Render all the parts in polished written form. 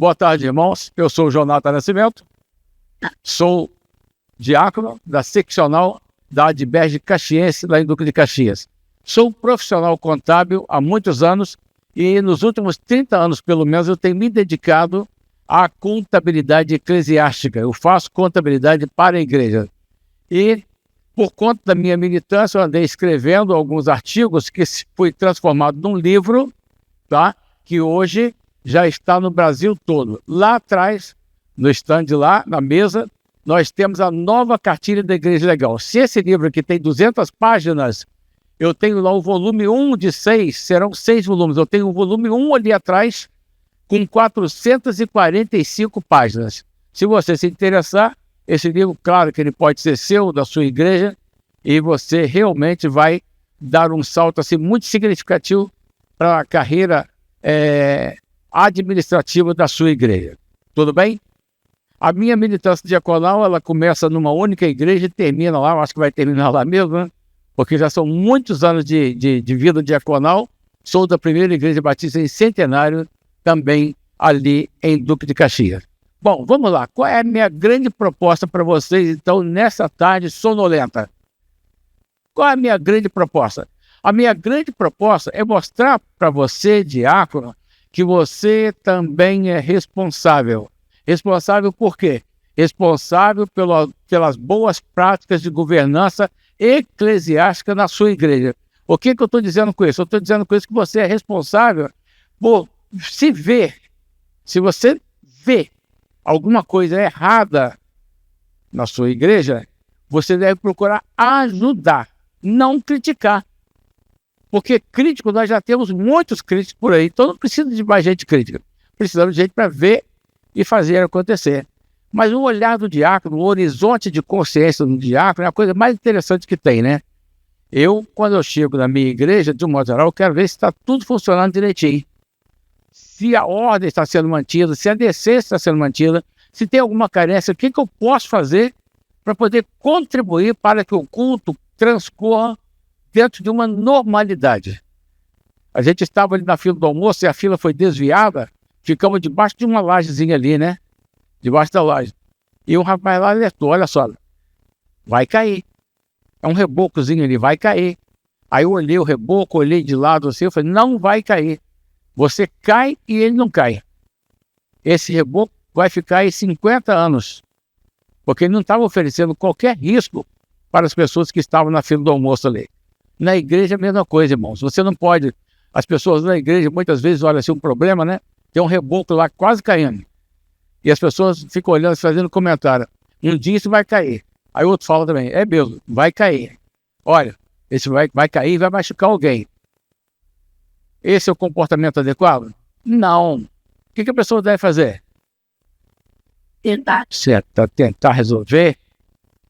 Boa tarde, irmãos. Eu sou o Jonathan Nascimento, sou diácono da seccional da Adberge Caxiense, lá em Duque de Caxias. Sou profissional contábil há muitos anos e nos últimos 30 anos, pelo menos, eu tenho me dedicado à contabilidade eclesiástica. Eu faço contabilidade para a igreja. E, por conta da minha militância, eu andei escrevendo alguns artigos que foi transformado num livro, tá? Que hoje já está no Brasil todo. Lá atrás, no stand lá, na mesa, nós temos a nova cartilha da Igreja Legal. Se esse livro aqui tem 200 páginas, eu tenho lá o volume 1 de 6, serão 6 volumes. Eu tenho o volume 1 ali atrás, com 445 páginas. Se você se interessar, esse livro, claro que ele pode ser seu, da sua igreja, e você realmente vai dar um salto assim, muito significativo para a carreira administrativa da sua igreja. Tudo bem? A minha militância diaconal, ela começa numa única igreja e termina lá, eu acho que vai terminar lá mesmo, né? Porque já são muitos anos de vida diaconal. Sou da primeira igreja batista em Centenário, também ali em Duque de Caxias. Bom, vamos lá. Qual é a minha grande proposta para vocês, então, nessa tarde sonolenta? Qual é a minha grande proposta? A minha grande proposta é mostrar para você, diácono, que você também é responsável. Responsável por quê? Responsável pelas boas práticas de governança eclesiástica na sua igreja. O que eu estou dizendo com isso? Eu estou dizendo com isso que você é responsável por se ver. Se você vê alguma coisa errada na sua igreja, você deve procurar ajudar, não criticar. Porque crítico, nós já temos muitos críticos por aí, então não precisa de mais gente crítica. Precisamos de gente para ver e fazer acontecer. Mas o olhar do diácono, o horizonte de consciência do diácono é a coisa mais interessante que tem, né? Quando eu chego na minha igreja, de um modo geral, eu quero ver se está tudo funcionando direitinho. Se a ordem está sendo mantida, se a decência está sendo mantida, se tem alguma carência, o que eu posso fazer para poder contribuir para que o culto transcorra dentro de uma normalidade. A gente estava ali na fila do almoço e a fila foi desviada, ficamos debaixo de uma lajezinha ali, né? Debaixo da laje. E o rapaz lá alertou, olha só, vai cair. É um rebocozinho ali, vai cair. Aí eu olhei o reboco, olhei de lado assim, eu falei, não vai cair. Você cai e ele não cai. Esse reboco vai ficar aí 50 anos. Porque ele não estava oferecendo qualquer risco para as pessoas que estavam na fila do almoço ali. Na igreja é a mesma coisa, irmãos. Você não pode... As pessoas na igreja muitas vezes olham assim um problema, né? Tem um reboco lá quase caindo. E as pessoas ficam olhando, fazendo comentário. Um dia isso vai cair. Aí o outro fala também, é mesmo, vai cair. Olha, esse vai cair e vai machucar alguém. Esse é o comportamento adequado? Não. O que a pessoa deve fazer? Tentar resolver.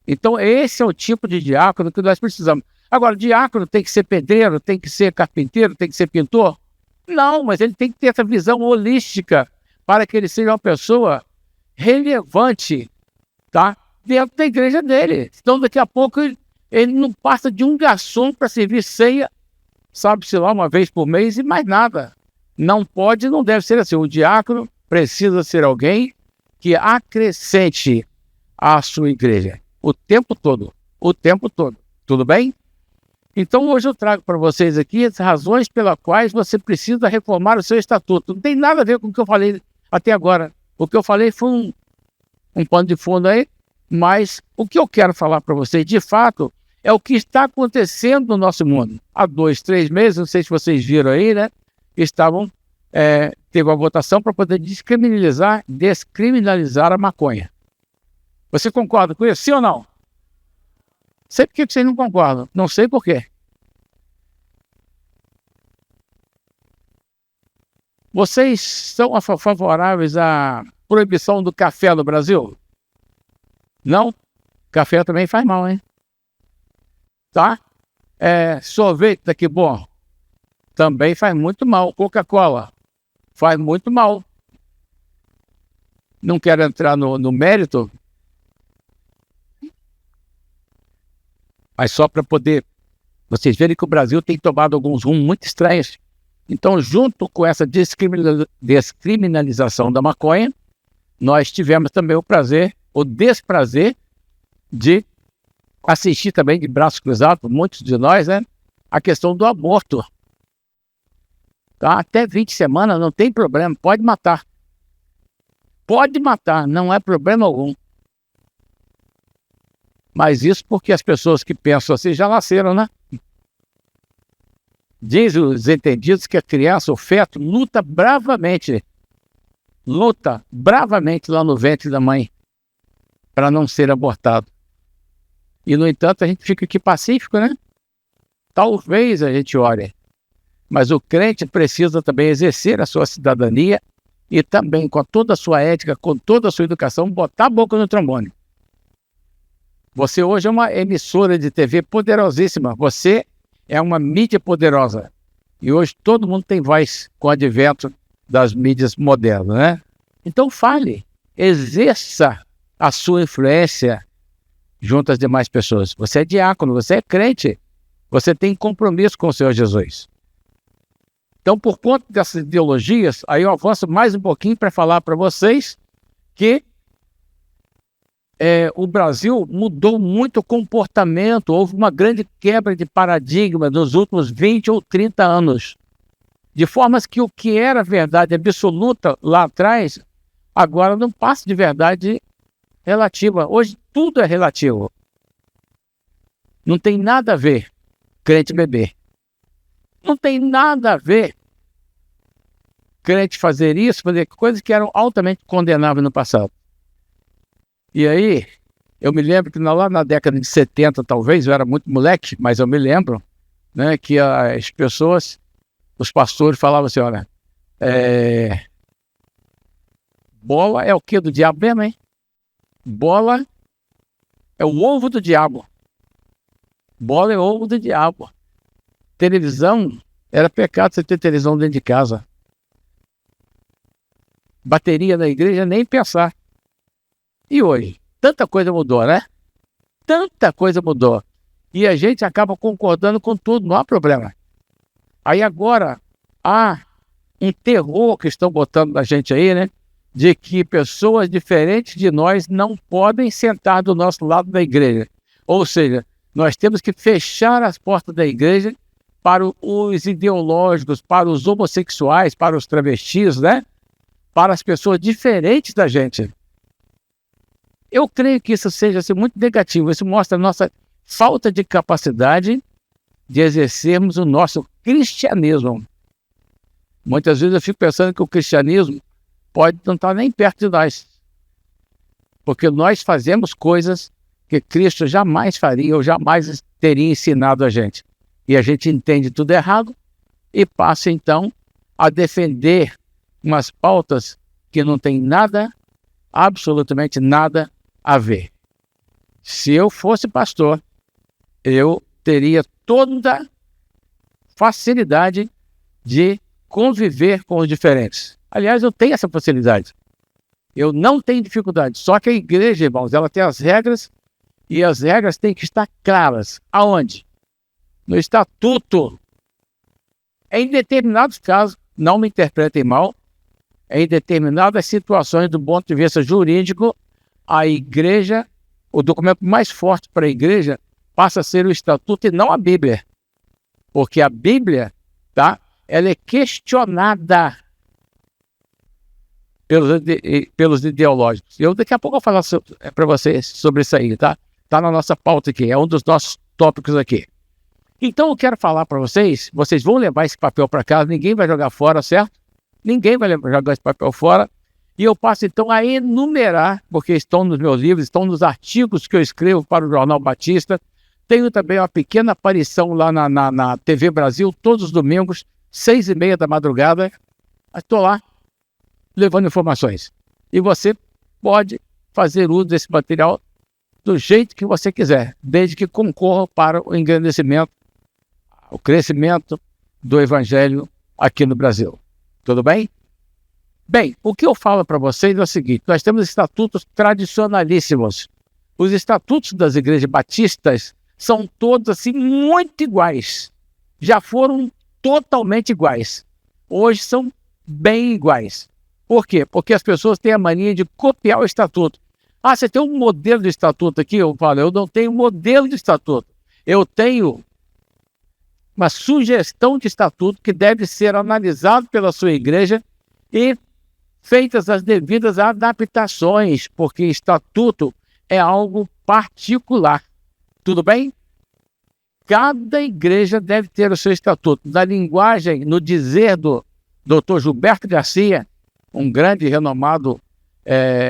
Então esse é o tipo de diácono que nós precisamos. Agora, diácono tem que ser pedreiro, tem que ser carpinteiro, tem que ser pintor? Não, mas ele tem que ter essa visão holística para que ele seja uma pessoa relevante, tá? Dentro da igreja dele. Então, daqui a pouco, ele não passa de um garçom para servir ceia, sabe-se lá, uma vez por mês e mais nada. Não pode, não deve ser assim. O diácono precisa ser alguém que acrescente à sua igreja o tempo todo. O tempo todo. Tudo bem? Então, hoje eu trago para vocês aqui as razões pelas quais você precisa reformar o seu estatuto. Não tem nada a ver com o que eu falei até agora. O que eu falei foi um pano de fundo aí, mas o que eu quero falar para vocês, de fato, é o que está acontecendo no nosso mundo. Há 2, 3 meses, não sei se vocês viram aí, né? Teve uma votação para poder descriminalizar a maconha. Você concorda com isso? Sim ou não? Sei por que vocês não concordam. Não sei por quê. Vocês são favoráveis à proibição do café no Brasil? Não? Café também faz mal, hein? Tá? Sorvete daqui bom também faz muito mal. Coca-Cola faz muito mal. Não quero entrar no mérito, mas só para poder vocês verem que o Brasil tem tomado alguns rumos muito estranhos Então, junto com essa descriminalização da maconha, nós tivemos também o desprazer de assistir também de braços cruzados, muitos de nós, né, a questão do aborto. Tá? Até 20 semanas não tem problema, pode matar. Pode matar, não é problema algum. Mas isso porque as pessoas que pensam assim já nasceram, né? Diz os entendidos que a criança, o feto, luta bravamente lá no ventre da mãe para não ser abortado. E, no entanto, a gente fica aqui pacífico, né? Talvez a gente ore. Mas o crente precisa também exercer a sua cidadania e também, com toda a sua ética, com toda a sua educação, botar a boca no trombone. Você hoje é uma emissora de TV poderosíssima. Você é uma mídia poderosa. E hoje todo mundo tem voz com o advento das mídias modernas, né? Então fale, exerça a sua influência junto às demais pessoas. Você é diácono, você é crente. Você tem compromisso com o Senhor Jesus. Então, por conta dessas ideologias, aí eu avanço mais um pouquinho para falar para vocês que o Brasil mudou muito o comportamento, houve uma grande quebra de paradigma nos últimos 20 ou 30 anos. De formas que o que era verdade absoluta lá atrás, agora não passa de verdade relativa. Hoje tudo é relativo. Não tem nada a ver crente beber. Não tem nada a ver crente fazer isso, fazer coisas que eram altamente condenáveis no passado. E aí, eu me lembro que lá na década de 70, talvez, eu era muito moleque, mas eu me lembro, né, que as pessoas, os pastores falavam assim, olha, bola é o que do diabo mesmo, hein? Bola é o ovo do diabo. Bola é o ovo do diabo. Televisão, era pecado você ter televisão dentro de casa. Bateria na igreja, nem pensar. E hoje? Tanta coisa mudou, né? Tanta coisa mudou. E a gente acaba concordando com tudo, não há problema. Aí agora, há um terror que estão botando na gente aí, né? De que pessoas diferentes de nós não podem sentar do nosso lado da igreja. Ou seja, nós temos que fechar as portas da igreja para os ideológicos, para os homossexuais, para os travestis, né? Para as pessoas diferentes da gente. Eu creio que isso seja assim, muito negativo. Isso mostra a nossa falta de capacidade de exercermos o nosso cristianismo. Muitas vezes eu fico pensando que o cristianismo pode não estar nem perto de nós. Porque nós fazemos coisas que Cristo jamais faria ou jamais teria ensinado a gente. E a gente entende tudo errado e passa então a defender umas pautas que não tem nada, absolutamente nada a ver. Se eu fosse pastor, eu teria toda facilidade de conviver com os diferentes. Aliás, eu tenho essa facilidade. Eu não tenho dificuldade. Só que a igreja, irmãos, ela tem as regras e as regras têm que estar claras. Aonde? No estatuto. Em determinados casos, não me interpretem mal, em determinadas situações do ponto de vista jurídico, a igreja, o documento mais forte para a igreja passa a ser o estatuto e não a Bíblia. Porque a Bíblia, tá, ela é questionada pelos ideológicos. Eu daqui a pouco vou falar para vocês sobre isso aí, tá? Tá na nossa pauta aqui, é um dos nossos tópicos aqui. Então eu quero falar para vocês vão levar esse papel para casa, ninguém vai jogar fora, certo? Ninguém vai jogar esse papel fora. E eu passo então a enumerar, porque estão nos meus livros, estão nos artigos que eu escrevo para o Jornal Batista. Tenho também uma pequena aparição lá na TV Brasil, todos os domingos, 6h30 da madrugada. Estou lá levando informações. E você pode fazer uso desse material do jeito que você quiser, desde que concorra para o engrandecimento, o crescimento do Evangelho aqui no Brasil. Tudo bem? Bem, o que eu falo para vocês é o seguinte, nós temos estatutos tradicionalíssimos. Os estatutos das igrejas batistas são todos assim muito iguais. Já foram totalmente iguais. hoje são bem iguais. Por quê? Porque as pessoas têm a mania de copiar o estatuto. Ah, você tem um modelo de estatuto aqui? Eu falo, eu não tenho modelo de estatuto. Eu tenho uma sugestão de estatuto que deve ser analisado pela sua igreja e feitas as devidas adaptações, porque estatuto é algo particular. Tudo bem? Cada igreja deve ter o seu estatuto. Na linguagem, no dizer do Dr. Gilberto Garcia, um grande e renomado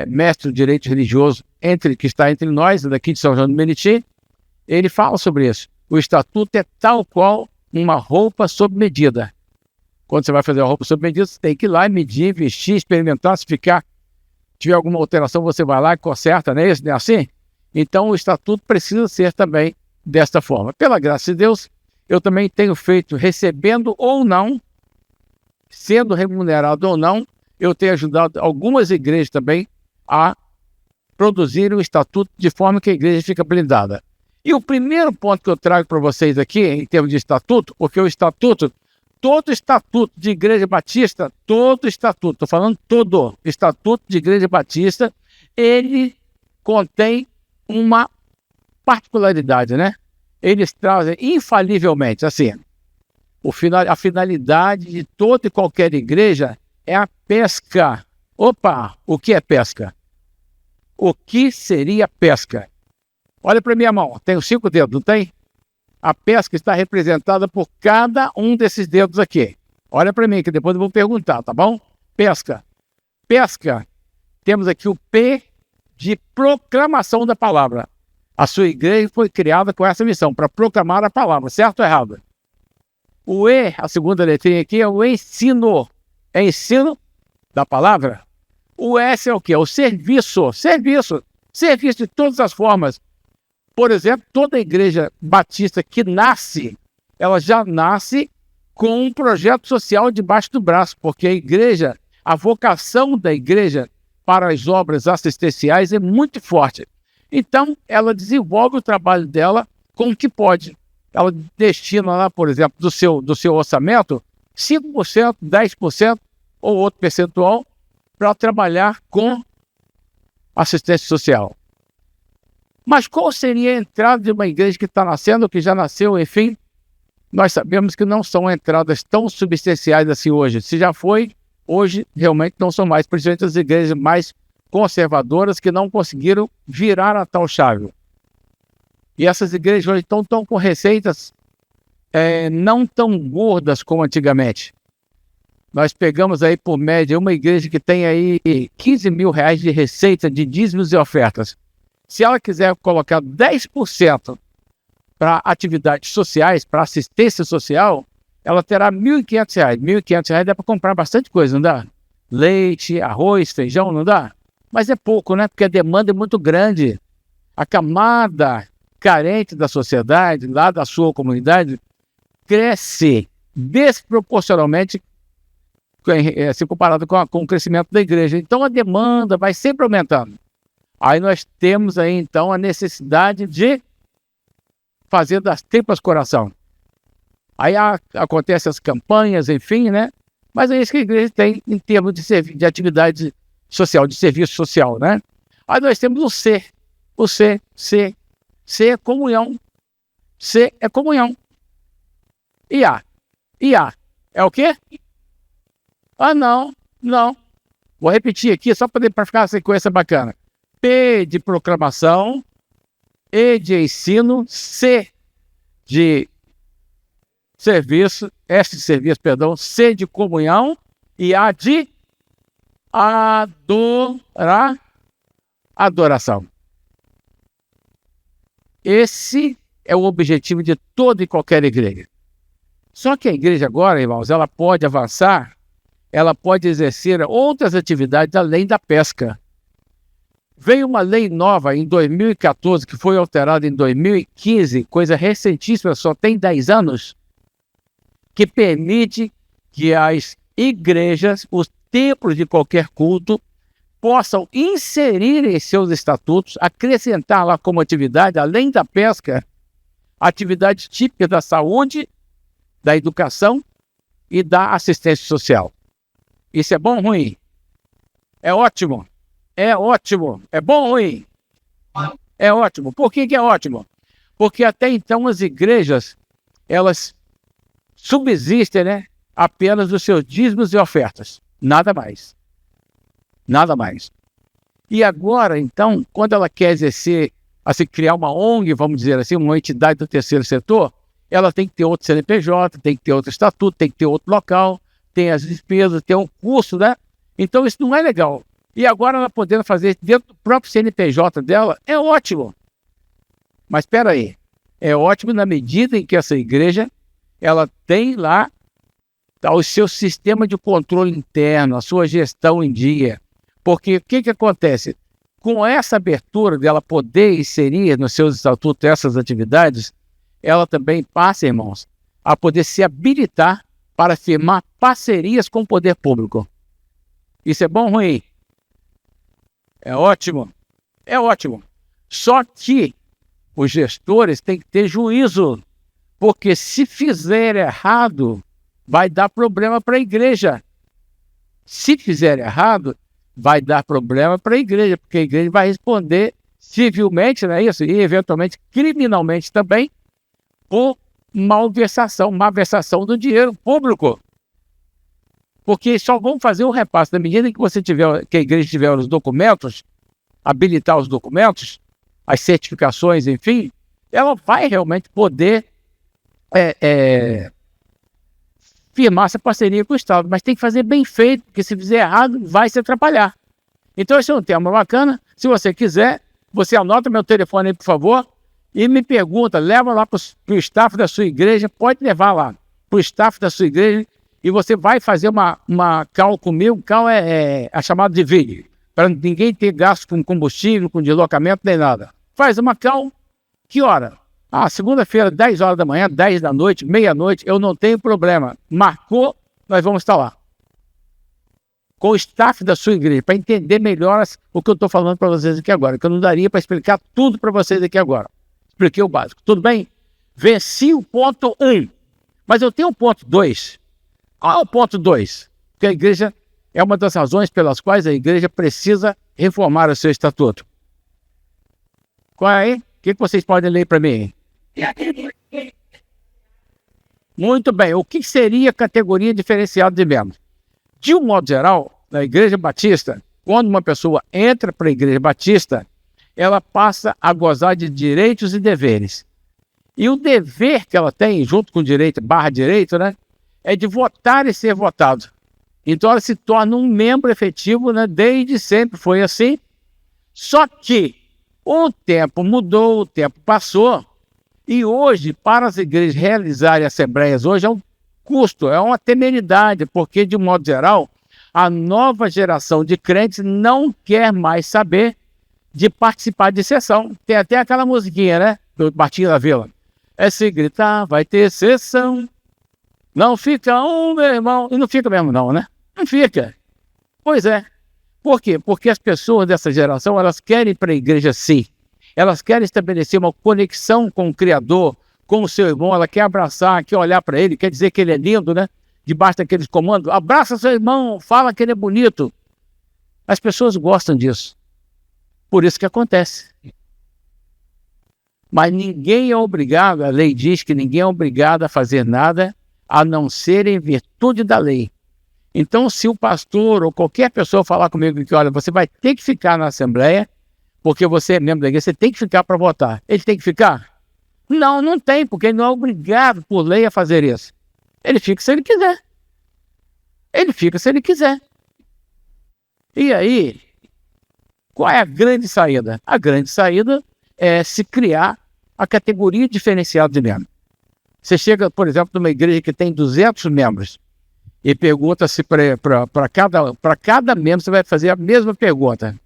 mestre de direito religioso que está entre nós, daqui de São João do Meriti, ele fala sobre isso. O estatuto é tal qual uma roupa sob medida. Quando você vai fazer uma roupa sob medida, você tem que ir lá, medir, vestir, experimentar, se tiver alguma alteração, você vai lá e conserta, não é isso? Não é assim? Então, o estatuto precisa ser também desta forma. Pela graça de Deus, eu também tenho feito, recebendo ou não, sendo remunerado ou não, eu tenho ajudado algumas igrejas também a produzir um estatuto de forma que a igreja fica blindada. E o primeiro ponto que eu trago para vocês aqui, em termos de estatuto, porque o estatuto, todo estatuto de igreja batista, todo estatuto, estou falando todo estatuto de igreja batista, ele contém uma particularidade, né? Eles trazem infalivelmente, assim, a finalidade de toda e qualquer igreja é a pesca. Opa, o que é pesca? O que seria pesca? Olha para minha mão, tenho 5 dedos, não tem? A pesca está representada por cada um desses dedos aqui. Olha para mim, que depois eu vou perguntar, tá bom? Pesca. Pesca. Temos aqui o P de proclamação da palavra. A sua igreja foi criada com essa missão, para proclamar a palavra, certo ou errado? O E, a segunda letrinha aqui, é o ensino. É ensino da palavra. O S é o quê? É o serviço. Serviço. Serviço de todas as formas. Por exemplo, toda igreja batista que nasce, ela já nasce com um projeto social debaixo do braço, porque a igreja, a vocação da igreja para as obras assistenciais é muito forte. Então, ela desenvolve o trabalho dela com o que pode. Ela destina lá, por exemplo, do seu orçamento, 5%, 10% ou outro percentual para trabalhar com assistência social. Mas qual seria a entrada de uma igreja que está nascendo, que já nasceu, enfim? Nós sabemos que não são entradas tão substanciais assim hoje. Se já foi, hoje realmente não são mais, principalmente as igrejas mais conservadoras que não conseguiram virar a tal chave. E essas igrejas hoje estão com receitas não tão gordas como antigamente. Nós pegamos aí por média uma igreja que tem aí 15 mil reais de receita de dízimos e ofertas. Se ela quiser colocar 10% para atividades sociais, para assistência social, ela terá R$ 1.500. R$ 1.500 dá para comprar bastante coisa, não dá? Leite, arroz, feijão, não dá? Mas é pouco, né? Porque a demanda é muito grande. A camada carente da sociedade, lá da sua comunidade, cresce desproporcionalmente se comparado com o crescimento da igreja. Então a demanda vai sempre aumentando. Aí nós temos aí então a necessidade de fazer das tripas coração. Aí acontecem as campanhas, enfim, né? Mas é isso que a igreja tem em termos de atividade social, de serviço social, né? Aí nós temos o C. O C é comunhão. C é comunhão. E A é o quê? Ah, não. Vou repetir aqui só para ficar a sequência bacana. P de proclamação, E de ensino, C de serviço, S de serviço, perdão, C de comunhão e A de adoração. Esse é o objetivo de toda e qualquer igreja. Só que a igreja agora, irmãos, ela pode avançar, ela pode exercer outras atividades além da pesca. Veio uma lei nova em 2014, que foi alterada em 2015, coisa recentíssima, só tem 10 anos, que permite que as igrejas, os templos de qualquer culto, possam inserir em seus estatutos, acrescentar lá como atividade, além da pesca, atividades típicas da saúde, da educação e dá assistência social. Isso é bom ou ruim? É ótimo. É ótimo. É bom ou ruim? É ótimo. Por que é ótimo? Porque até então as igrejas, elas subsistem, né, apenas dos seus dízimos e ofertas. Nada mais. Nada mais. E agora, então, quando ela quer exercer, assim, criar uma ONG, vamos dizer assim, uma entidade do terceiro setor, ela tem que ter outro CNPJ, tem que ter outro estatuto, tem que ter outro local, tem as despesas, tem um custo, né? Então isso não é legal. E agora ela podendo fazer dentro do próprio CNPJ dela, é ótimo. Mas espera aí, é ótimo na medida em que essa igreja, ela tem lá o seu sistema de controle interno, a sua gestão em dia. Porque o que acontece? Com essa abertura dela poder inserir nos seus estatutos essas atividades, ela também passa, irmãos, a poder se habilitar para firmar parcerias com o poder público. Isso é bom ou ruim? É ótimo. É ótimo. Só que os gestores têm que ter juízo, porque se fizer errado, vai dar problema para a igreja. Se fizer errado, vai dar problema para a igreja, porque a igreja vai responder civilmente, não é isso? E eventualmente criminalmente também, por malversação do dinheiro público. Porque só vão fazer o repasse na medida em que que a igreja tiver os documentos, habilitar os documentos, as certificações, enfim, ela vai realmente poder firmar essa parceria com o Estado, mas tem que fazer bem feito, porque se fizer errado, vai se atrapalhar. Então esse é um tema bacana. Se você quiser, você anota meu telefone aí, por favor, e me pergunta, leva lá para o staff da sua igreja, pode levar lá para o staff da sua igreja, e você vai fazer uma call comigo. Call é a chamada de vídeo, para ninguém ter gasto com combustível, com deslocamento, nem nada. Faz uma call, que hora? Segunda-feira, 10 horas da manhã, 10 da noite, meia-noite, eu não tenho problema. Marcou, nós vamos estar lá. Com o staff da sua igreja, para entender melhor o que eu estou falando para vocês aqui agora, que eu não daria para explicar tudo para vocês aqui agora. Expliquei o básico. Tudo bem? Venci o ponto 1. Mas eu tenho o ponto 2. Qual é o ponto 2? Porque a igreja é uma das razões pelas quais a igreja precisa reformar o seu estatuto. Qual é aí? O que vocês podem ler para mim? Muito bem. O que seria categoria diferenciada de membros? De um modo geral, na Igreja Batista, quando uma pessoa entra para a Igreja Batista, ela passa a gozar de direitos e deveres. E o dever que ela tem, junto com o direito, /direito, né, é de votar e ser votado. Então ela se torna um membro efetivo, né, desde sempre foi assim. Só que o tempo mudou, o tempo passou, e hoje, para as igrejas realizarem assembleias, hoje é um custo, é uma temeridade, porque, de modo geral, a nova geração de crentes não quer mais saber de participar de sessão. Tem até aquela musiquinha, né, do Martinho da Vila. É se gritar, vai ter sessão. Não fica meu irmão. E não fica mesmo não, né? Não fica. Pois é. Por quê? Porque as pessoas dessa geração, elas querem ir para a igreja sim. Elas querem estabelecer uma conexão com o Criador, com o seu irmão. Ela quer abraçar, quer olhar para ele, quer dizer que ele é lindo, né? Debaixo daqueles comandos. Abraça seu irmão, fala que ele é bonito. As pessoas gostam disso. Por isso que acontece. Mas ninguém é obrigado, a lei diz que ninguém é obrigado a fazer nada a não ser em virtude da lei. Então, se o pastor ou qualquer pessoa falar comigo que, olha, você vai ter que ficar na Assembleia, porque você é membro da igreja, você tem que ficar para votar. Ele tem que ficar? Não, não tem, porque ele não é obrigado por lei a fazer isso. Ele fica se ele quiser. Ele fica se ele quiser. E aí, qual é a grande saída? A grande saída é se criar a categoria diferenciada de membro. Você chega, por exemplo, numa igreja que tem 200 membros e pergunta se para cada membro você vai fazer a mesma pergunta.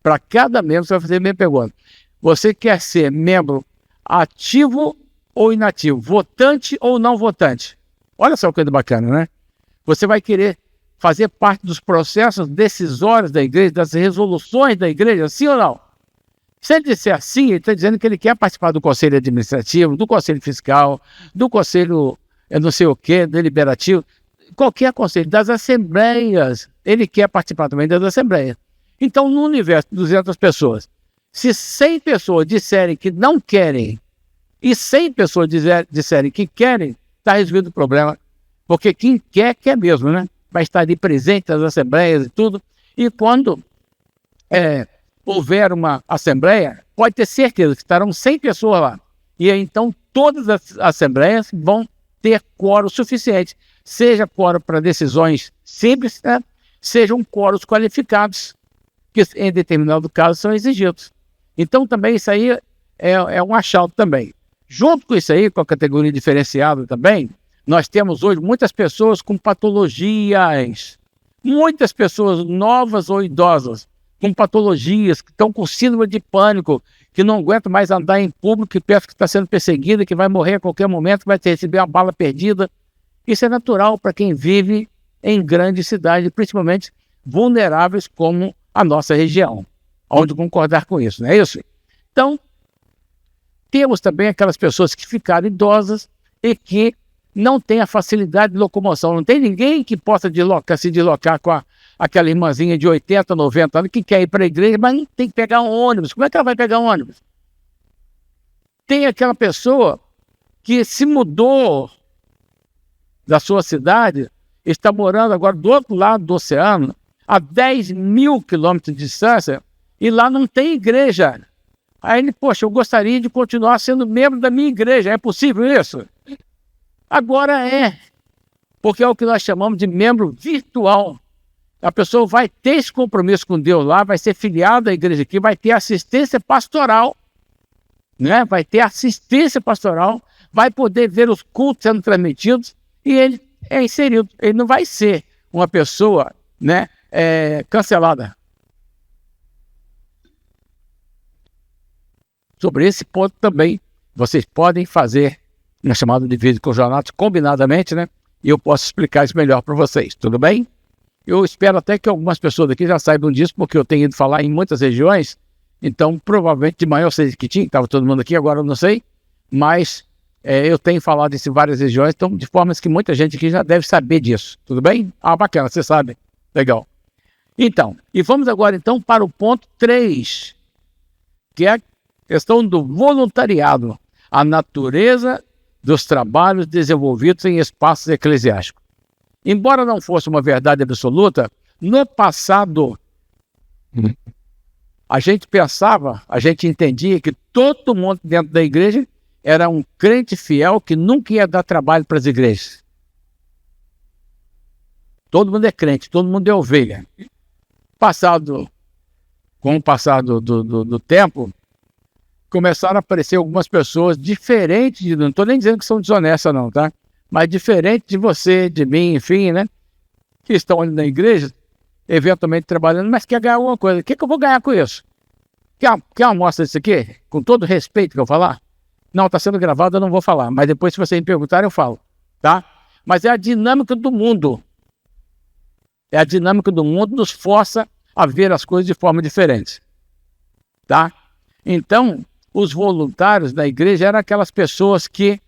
Para cada membro você vai fazer a mesma pergunta. Você quer ser membro ativo ou inativo? Votante ou não votante? Olha só que coisa bacana, né? Você vai querer fazer parte dos processos decisórios da igreja, das resoluções da igreja, sim ou não? Se ele disser sim, ele está dizendo que ele quer participar do conselho administrativo, do conselho fiscal, do conselho não sei o quê, deliberativo. qualquer conselho, das assembleias. Ele quer participar também das assembleias. Então, no universo de 200 pessoas, se 100 pessoas disserem que não querem e 100 pessoas disserem que querem, está resolvido o problema. Porque quem quer, quer mesmo, né? Vai estar ali presente nas assembleias e tudo. E quando houver uma assembleia, pode ter certeza que estarão 100 pessoas lá. E aí, então, todas as assembleias vão ter quórum suficiente. Seja quórum para decisões simples, né? Sejam quóruns qualificados, que em determinado caso são exigidos. Então, também isso aí é um achado também. Junto com isso aí, com a categoria diferenciada também, nós temos hoje muitas pessoas com patologias, muitas pessoas novas ou idosas, com patologias, que estão com síndrome de pânico, que não aguentam mais andar em público, que pensa que está sendo perseguida, que vai morrer a qualquer momento, que vai receber uma bala perdida. Isso é natural para quem vive em grandes cidades, principalmente vulneráveis como a nossa região. Onde concordar com isso, não é isso? Então, temos também aquelas pessoas que ficaram idosas e que não têm a facilidade de locomoção. Não tem ninguém que possa se deslocar com aquela irmãzinha de 80, 90 anos que quer ir para a igreja, mas tem que pegar um ônibus. Como é que ela vai pegar um ônibus? Tem aquela pessoa que se mudou da sua cidade, está morando agora do outro lado do oceano, a 10 mil quilômetros de distância, e lá não tem igreja. Aí ele, poxa, eu gostaria de continuar sendo membro da minha igreja. É possível isso? Agora é, porque é o que nós chamamos de membro virtual. A pessoa vai ter esse compromisso com Deus lá, vai ser filiada à igreja aqui, vai ter assistência pastoral, né? Vai ter assistência pastoral, vai poder ver os cultos sendo transmitidos e ele é inserido. Ele não vai ser uma pessoa, né, cancelada. Sobre esse ponto também, vocês podem fazer na chamada de vídeo com o Jonatas combinadamente, né? E eu posso explicar isso melhor para vocês, tudo bem? Eu espero até que algumas pessoas aqui já saibam disso, porque eu tenho ido falar em muitas regiões, então provavelmente de manhã eu sei que tinha, estava todo mundo aqui, agora eu não sei, mas eu tenho falado isso em várias regiões, então de formas que muita gente aqui já deve saber disso, tudo bem? Ah, bacana, você sabe, legal. Então, e vamos agora então para o ponto 3, que é a questão do voluntariado, a natureza dos trabalhos desenvolvidos em espaços eclesiásticos. Embora não fosse uma verdade absoluta, no passado a gente pensava, a gente entendia que todo mundo dentro da igreja era um crente fiel que nunca ia dar trabalho para as igrejas. Todo mundo é crente, todo mundo é ovelha. Com o passar do tempo, começaram a aparecer algumas pessoas diferentes, não estou nem dizendo que são desonestas não, tá? Mas diferente de você, de mim, enfim, né? Que estão ali na igreja, eventualmente trabalhando, mas quer ganhar alguma coisa. O que eu vou ganhar com isso? Quer uma amostra disso aqui? Com todo respeito que eu falar? Não, está sendo gravado, eu não vou falar. Mas depois, se vocês me perguntarem, eu falo, tá? Mas é a dinâmica do mundo. É a dinâmica do mundo nos força a ver as coisas de forma diferente, tá? Então, os voluntários da igreja eram aquelas pessoas que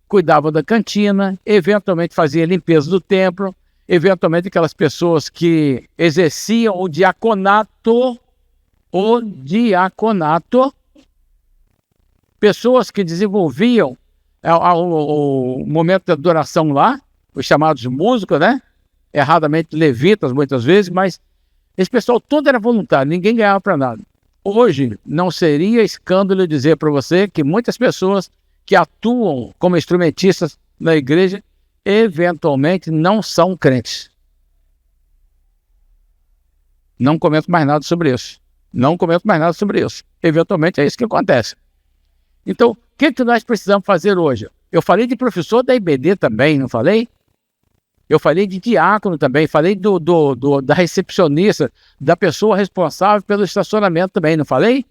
cuidavam da cantina, eventualmente faziam a limpeza do templo, eventualmente aquelas pessoas que exerciam o diaconato, pessoas que desenvolviam o momento de adoração lá, os chamados músicos, né? Erradamente levitas muitas vezes, mas esse pessoal todo era voluntário, ninguém ganhava para nada. Hoje, não seria escândalo dizer para você que muitas pessoas que atuam como instrumentistas na igreja, eventualmente não são crentes. Não comento mais nada sobre isso. Eventualmente é isso que acontece. Então, o que nós precisamos fazer hoje? Eu falei de professor da IBD também, não falei? Eu falei de diácono também, falei da recepcionista, da pessoa responsável pelo estacionamento também, não falei?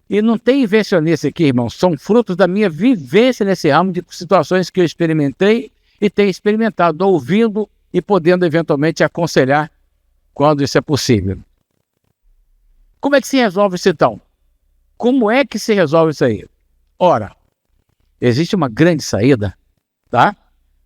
E não tem invencionista aqui, irmãos, são frutos da minha vivência nesse ramo de situações que eu experimentei e tenho experimentado, ouvindo e podendo eventualmente aconselhar quando isso é possível. Como é que se resolve isso então? Como é que se resolve isso aí? Ora, existe uma grande saída, tá?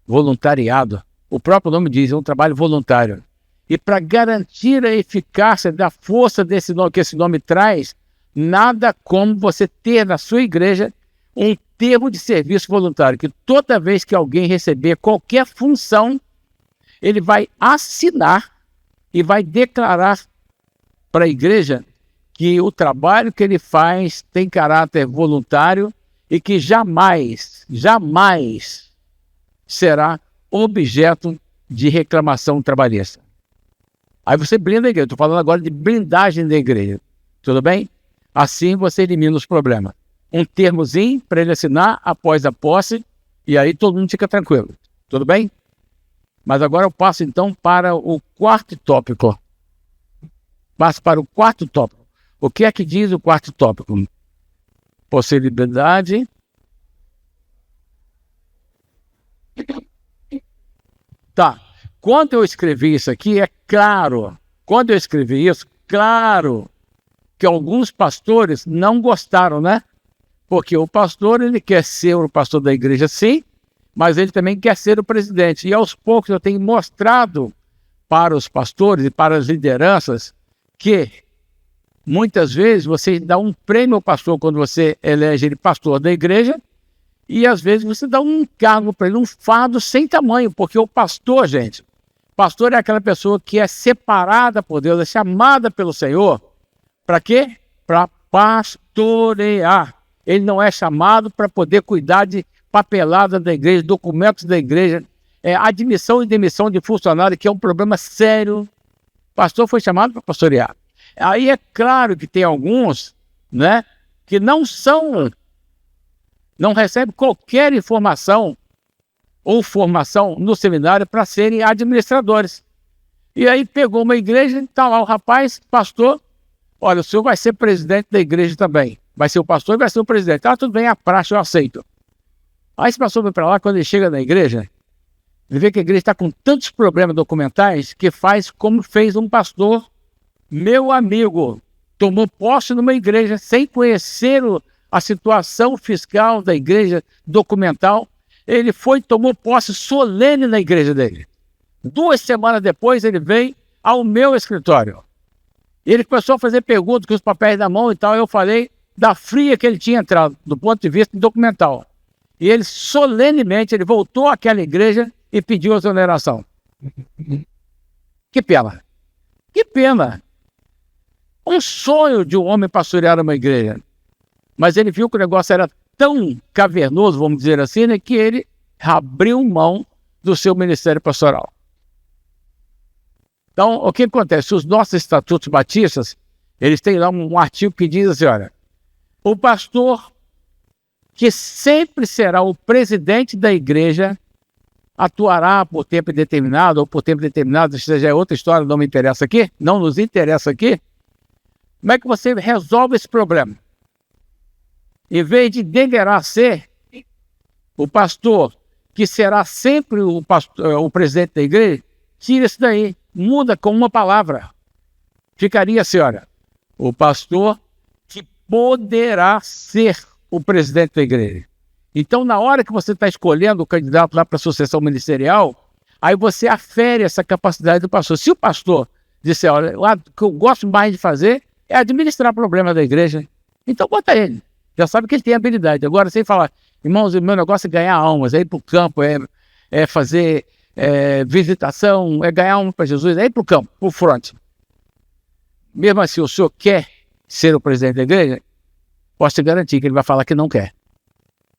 Voluntariado O próprio nome diz, é um trabalho voluntário. E para garantir a eficácia da força desse nome, que esse nome traz, nada como você ter na sua igreja um termo de serviço voluntário, que toda vez que alguém receber qualquer função, ele vai assinar e vai declarar para a igreja que o trabalho que ele faz tem caráter voluntário e que jamais será objeto de reclamação trabalhista. Aí você blinda a igreja. Estou falando agora de blindagem da igreja. Tudo bem? Assim você elimina os problemas. Um termozinho para ele assinar após a posse e aí todo mundo fica tranquilo. Tudo bem? Mas agora eu passo então para o quarto tópico. Passo para o quarto tópico. O que é que diz o quarto tópico? Possibilidade. Tá. Quando eu escrevi isso aqui, é claro. Quando eu escrevi isso, claro que alguns pastores não gostaram, né? Porque o pastor, ele quer ser o pastor da igreja, sim, mas ele também quer ser o presidente. E aos poucos eu tenho mostrado para os pastores e para as lideranças que muitas vezes você dá um prêmio ao pastor quando você elege ele pastor da igreja e às vezes você dá um cargo para ele, um fardo sem tamanho, porque o pastor, gente, pastor é aquela pessoa que é separada por Deus, é chamada pelo Senhor. Para quê? Para pastorear. Ele não é chamado para poder cuidar de papelada da igreja, documentos da igreja, admissão e demissão de funcionário, que é um problema sério. O pastor foi chamado para pastorear. Aí é claro que tem alguns, né, que não recebem qualquer informação ou formação no seminário para serem administradores. E aí pegou uma igreja, está lá o rapaz, pastor, olha, o senhor vai ser presidente da igreja também. Vai ser o pastor e vai ser o presidente. Ah, tudo bem, a praxe eu aceito. Aí esse pastor vai para lá, quando ele chega na igreja, ele vê que a igreja está com tantos problemas documentais que faz como fez um pastor, meu amigo, tomou posse numa igreja sem conhecer a situação fiscal da igreja documental. Ele foi e tomou posse solene na igreja dele. 2 semanas depois ele veio ao meu escritório. Ele começou a fazer perguntas com os papéis na mão e tal. Eu falei da fria que ele tinha entrado, do ponto de vista documental. E ele solenemente, ele voltou àquela igreja e pediu a exoneração. Que pena. Que pena. Um sonho de um homem pastorear uma igreja. Mas ele viu que o negócio era tão cavernoso, vamos dizer assim, né, que ele abriu mão do seu ministério pastoral. Então, o que acontece? Os nossos estatutos batistas, eles têm lá um artigo que diz assim, olha, o pastor que sempre será o presidente da igreja atuará por tempo determinado ou por tempo determinado, isso já é outra história, não me interessa aqui, não nos interessa aqui. Como é que você resolve esse problema? Em vez de deverá ser o pastor que será sempre o presidente da igreja, tira isso daí, muda com uma palavra. Ficaria assim, olha, o pastor que poderá ser o presidente da igreja. Então, na hora que você está escolhendo o candidato lá para a sucessão ministerial, aí você afere essa capacidade do pastor. Se o pastor disser, olha, o que eu gosto mais de fazer é administrar problemas da igreja, então bota ele. Já sabe que ele tem habilidade. Agora, sem falar, irmãos, o meu negócio é ganhar almas, é ir para o campo, é fazer visitação, é ganhar alma para Jesus, é ir para o campo, para o front. Mesmo assim, o senhor quer ser o presidente da igreja, posso te garantir que ele vai falar que não quer.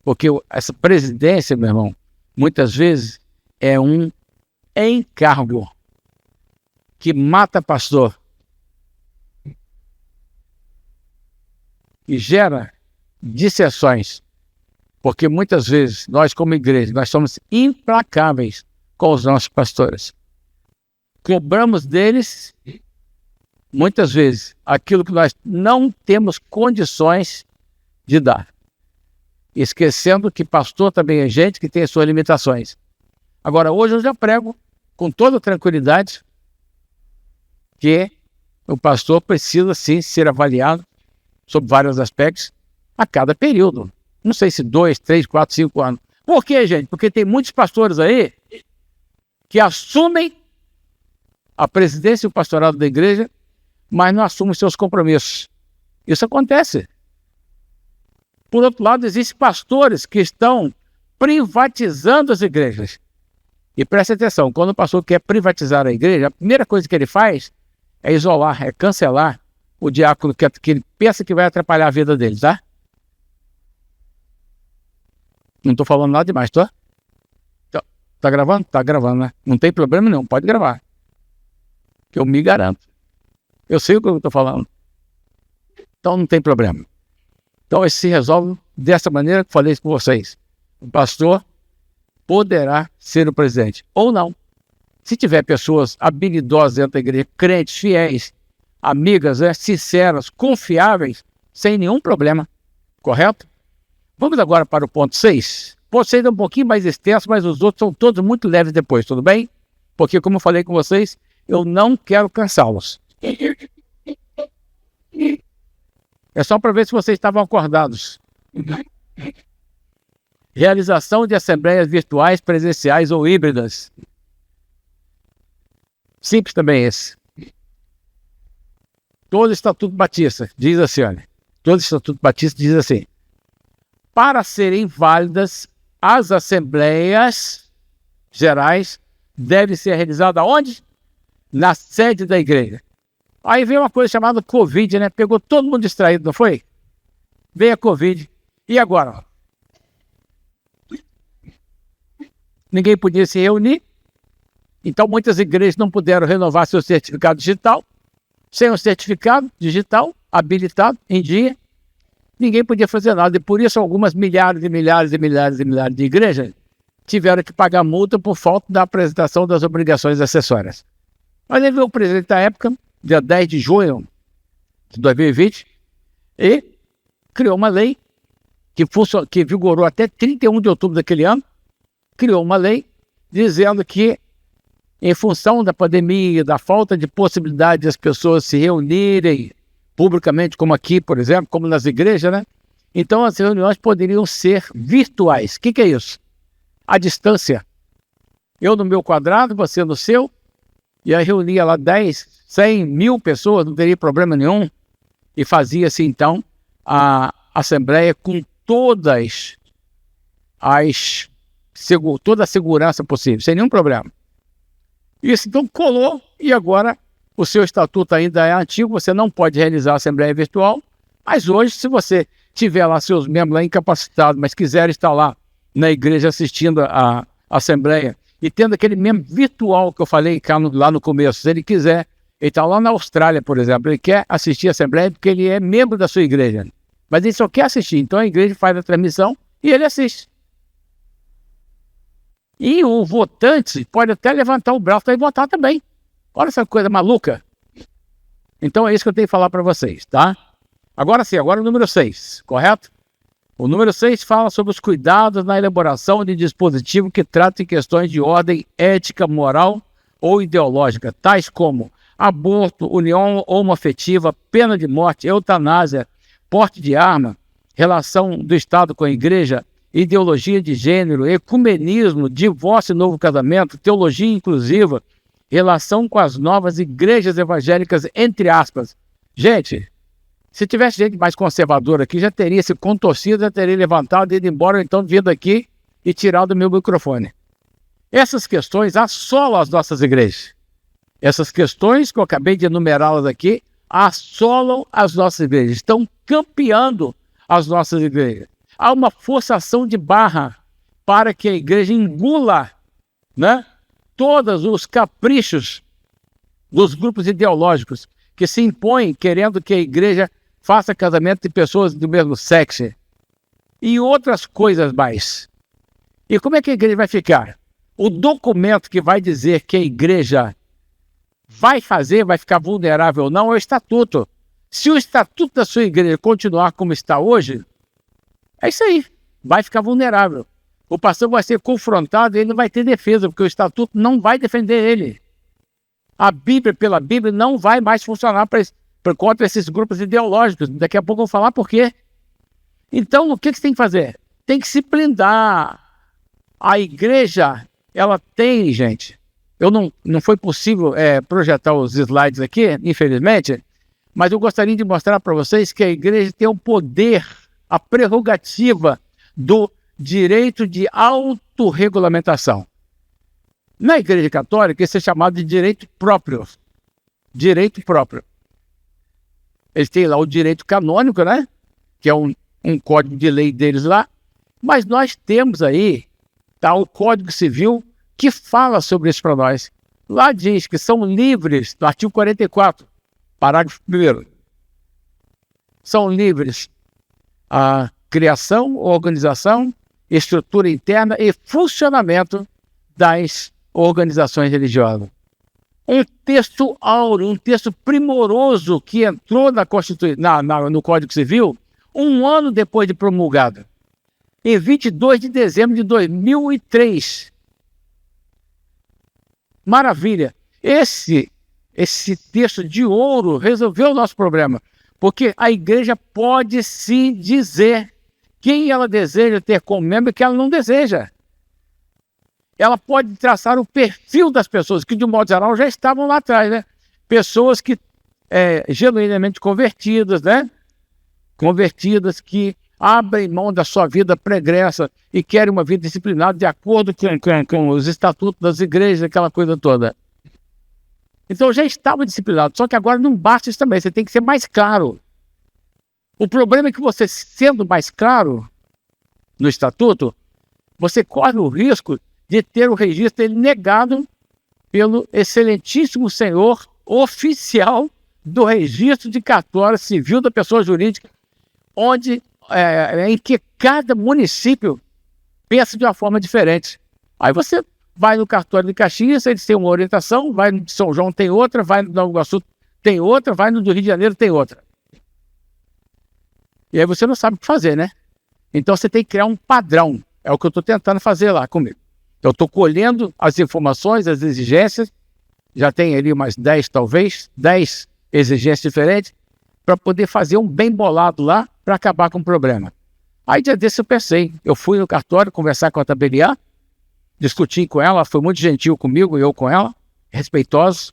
Porque essa presidência, meu irmão, muitas vezes é um encargo que mata pastor e gera dissensões, porque muitas vezes nós como igreja, nós somos implacáveis com os nossos pastores. Cobramos deles, muitas vezes, aquilo que nós não temos condições de dar. Esquecendo que pastor também é gente que tem as suas limitações. Agora, hoje eu já prego com toda tranquilidade que o pastor precisa sim ser avaliado sobre vários aspectos a cada período. Não sei se 2, 3, 4, 5 anos. Por quê, gente? Porque tem muitos pastores aí que assumem a presidência e o pastorado da igreja, mas não assumem seus compromissos. Isso acontece. Por outro lado, existem pastores que estão privatizando as igrejas. E preste atenção, quando o pastor quer privatizar a igreja, a primeira coisa que ele faz é isolar, é cancelar o diácono que ele pensa que vai atrapalhar a vida dele, tá? Não estou falando nada demais, tá? Tá gravando? Tá gravando, né? Não tem problema nenhum, pode gravar. Que eu me garanto. Eu sei o que eu estou falando. Então não tem problema. Então isso se resolve dessa maneira que falei com vocês. O pastor poderá ser o presidente, ou não. Se tiver pessoas habilidosas dentro da igreja, crentes, fiéis, amigas, sinceras, confiáveis, sem nenhum problema. Correto? Vamos agora para o ponto 6. O ponto 6 é um pouquinho mais extenso, mas os outros são todos muito leves depois, tudo bem? Porque, como eu falei com vocês, eu não quero cansá-los. É só para ver se vocês estavam acordados. Realização de assembleias virtuais, presenciais ou híbridas. Simples também esse. Todo Estatuto Batista diz assim, olha. Todo Estatuto Batista diz assim. Para serem válidas, as assembleias gerais devem ser realizadas onde? Na sede da igreja. Aí veio uma coisa chamada Covid, né? Pegou todo mundo distraído, não foi? Veio a Covid. E agora? Ninguém podia se reunir. Então muitas igrejas não puderam renovar seu certificado digital. Sem um certificado digital habilitado em dia, ninguém podia fazer nada. E por isso algumas milhares e milhares e milhares e milhares de igrejas tiveram que pagar multa por falta da apresentação das obrigações acessórias. Mas ele veio o presidente da época, dia 10 de junho de 2020, e criou uma lei que vigorou até 31 de outubro daquele ano, criou uma lei dizendo que, em função da pandemia, da falta de possibilidade das pessoas se reunirem publicamente, como aqui, por exemplo, como nas igrejas, né? Então as reuniões poderiam ser virtuais. O que é isso? À distância. Eu no meu quadrado, você no seu, e aí reunia lá 10, 100, 1000 pessoas, não teria problema nenhum, e fazia-se então a assembleia com toda a segurança possível, sem nenhum problema. Isso então colou, e agora o seu estatuto ainda é antigo, você não pode realizar a assembleia virtual, mas hoje, se você tiver lá seus membros lá incapacitados, mas quiser estar lá na igreja assistindo a assembleia, e tendo aquele membro virtual que eu falei lá no começo, se ele quiser, ele está lá na Austrália, por exemplo, ele quer assistir a assembleia porque ele é membro da sua igreja, mas ele só quer assistir, então a igreja faz a transmissão e ele assiste. E o votante pode até levantar o braço e votar também. Olha essa coisa maluca. Então é isso que eu tenho que falar para vocês, tá? Agora sim, agora o número 6, correto? O número 6 fala sobre os cuidados na elaboração de dispositivo que tratem questões de ordem ética, moral ou ideológica, tais como aborto, união homoafetiva, pena de morte, eutanásia, porte de arma, relação do Estado com a igreja, ideologia de gênero, ecumenismo, divórcio e novo casamento, teologia inclusiva, relação com as novas igrejas evangélicas, entre aspas. Gente, se tivesse gente mais conservadora aqui, já teria se contorcido, já teria levantado, ido embora, ou então vindo aqui e tirado o meu microfone. Essas questões assolam as nossas igrejas. Essas questões que eu acabei de enumerá-las aqui, assolam as nossas igrejas, estão campeando as nossas igrejas. Há uma forçação de barra para que a igreja engula, né, todos os caprichos dos grupos ideológicos que se impõem querendo que a igreja faça casamento de pessoas do mesmo sexo e outras coisas mais. E como é que a igreja vai ficar? O documento que vai dizer que a igreja vai ficar vulnerável ou não é o estatuto. Se o estatuto da sua igreja continuar como está hoje, é isso aí, vai ficar vulnerável. O pastor vai ser confrontado e ele não vai ter defesa, porque o estatuto não vai defender ele. A Bíblia, pela Bíblia, não vai mais funcionar contra esses grupos ideológicos. Daqui a pouco eu vou falar por quê. Então, o que você tem que fazer? Tem que se blindar. A igreja, ela tem, gente, não foi possível projetar os slides aqui, infelizmente, mas eu gostaria de mostrar para vocês que a igreja tem o poder, a prerrogativa do direito de autorregulamentação. Na Igreja Católica, isso é chamado de direito próprio. Direito próprio. Eles têm lá o direito canônico, né? Que é um código de lei deles lá. Mas nós temos aí o Código Civil que fala sobre isso para nós. Lá diz que são livres, no artigo 44, parágrafo 1º. São livres a criação, organização, estrutura interna e funcionamento das organizações religiosas. Um texto áureo, um texto primoroso que entrou no Código Civil 1 ano depois de promulgado, em 22 de dezembro de 2003. Maravilha! Esse texto de ouro resolveu o nosso problema, porque a igreja pode sim dizer quem ela deseja ter como membro e quem ela não deseja. Ela pode traçar o perfil das pessoas que, de um modo geral, já estavam lá atrás, né? Pessoas que genuinamente convertidas, né? Convertidas, que abrem mão da sua vida pregressa e querem uma vida disciplinada de acordo com os estatutos das igrejas, aquela coisa toda. Então já estava disciplinado, só que agora não basta isso também, você tem que ser mais claro. O problema é que você, sendo mais claro no estatuto, você corre o risco de ter o registro dele negado pelo excelentíssimo senhor oficial do registro de cartório civil da pessoa jurídica, em que cada município pensa de uma forma diferente. Aí você vai no cartório de Caxias, eles têm uma orientação, vai no de São João tem outra, vai no Nova Iguaçu tem outra, vai no do Rio de Janeiro tem outra. E aí você não sabe o que fazer, né? Então você tem que criar um padrão. É o que eu estou tentando fazer lá comigo. Eu estou colhendo as informações, as exigências, já tem ali umas 10 talvez, 10 exigências diferentes, para poder fazer um bem bolado lá, para acabar com o problema. Aí dia desse eu pensei, eu fui no cartório conversar com a tabeliã, discuti com ela, foi muito gentil comigo e eu com ela, respeitosos.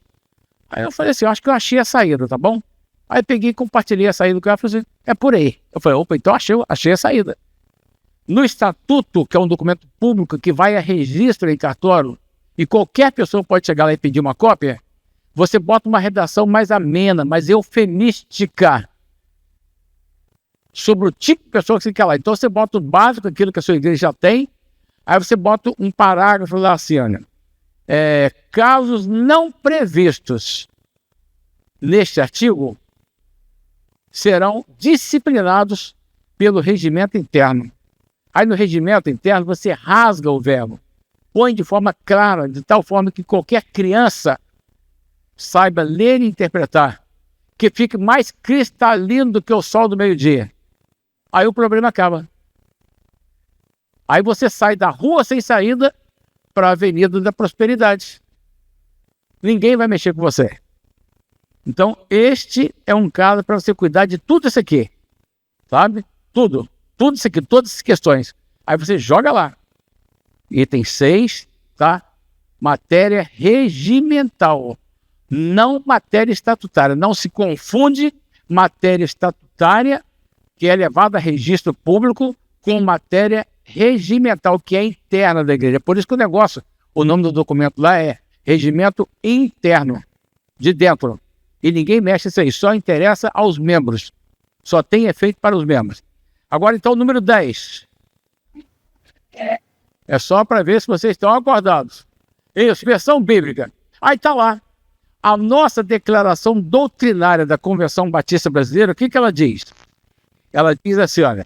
Aí eu falei assim, eu acho que eu achei a saída, tá bom? Aí peguei e compartilhei a saída com ela e falei assim, é por aí. Eu falei, opa, então achei a saída. No estatuto, que é um documento público que vai a registro em cartório, e qualquer pessoa pode chegar lá e pedir uma cópia, você bota uma redação mais amena, mais eufemística, sobre o tipo de pessoa que você quer lá. Então você bota o básico, aquilo que a sua igreja já tem, aí você bota um parágrafo lá assim, olha, casos não previstos neste artigo serão disciplinados pelo regimento interno. Aí no regimento interno você rasga o verbo, põe de forma clara, de tal forma que qualquer criança saiba ler e interpretar, que fique mais cristalino do que o sol do meio-dia. Aí o problema acaba. Aí você sai da rua sem saída para a Avenida da Prosperidade. Ninguém vai mexer com você. Então este é um caso para você cuidar de tudo isso aqui, sabe? Tudo isso aqui, todas essas questões. Aí você joga lá. Item 6, tá? Matéria regimental, não matéria estatutária. Não se confunde matéria estatutária, que é levada a registro público, com matéria regimental, que é interna da igreja. Por isso que o nome do documento lá é Regimento Interno, de dentro. E ninguém mexe isso aí, só interessa aos membros. Só tem efeito para os membros. Agora, então, o número 10. É só para ver se vocês estão acordados. Isso, versão bíblica. Aí está lá. A nossa declaração doutrinária da Convenção Batista Brasileira, o que ela diz? Ela diz assim, olha.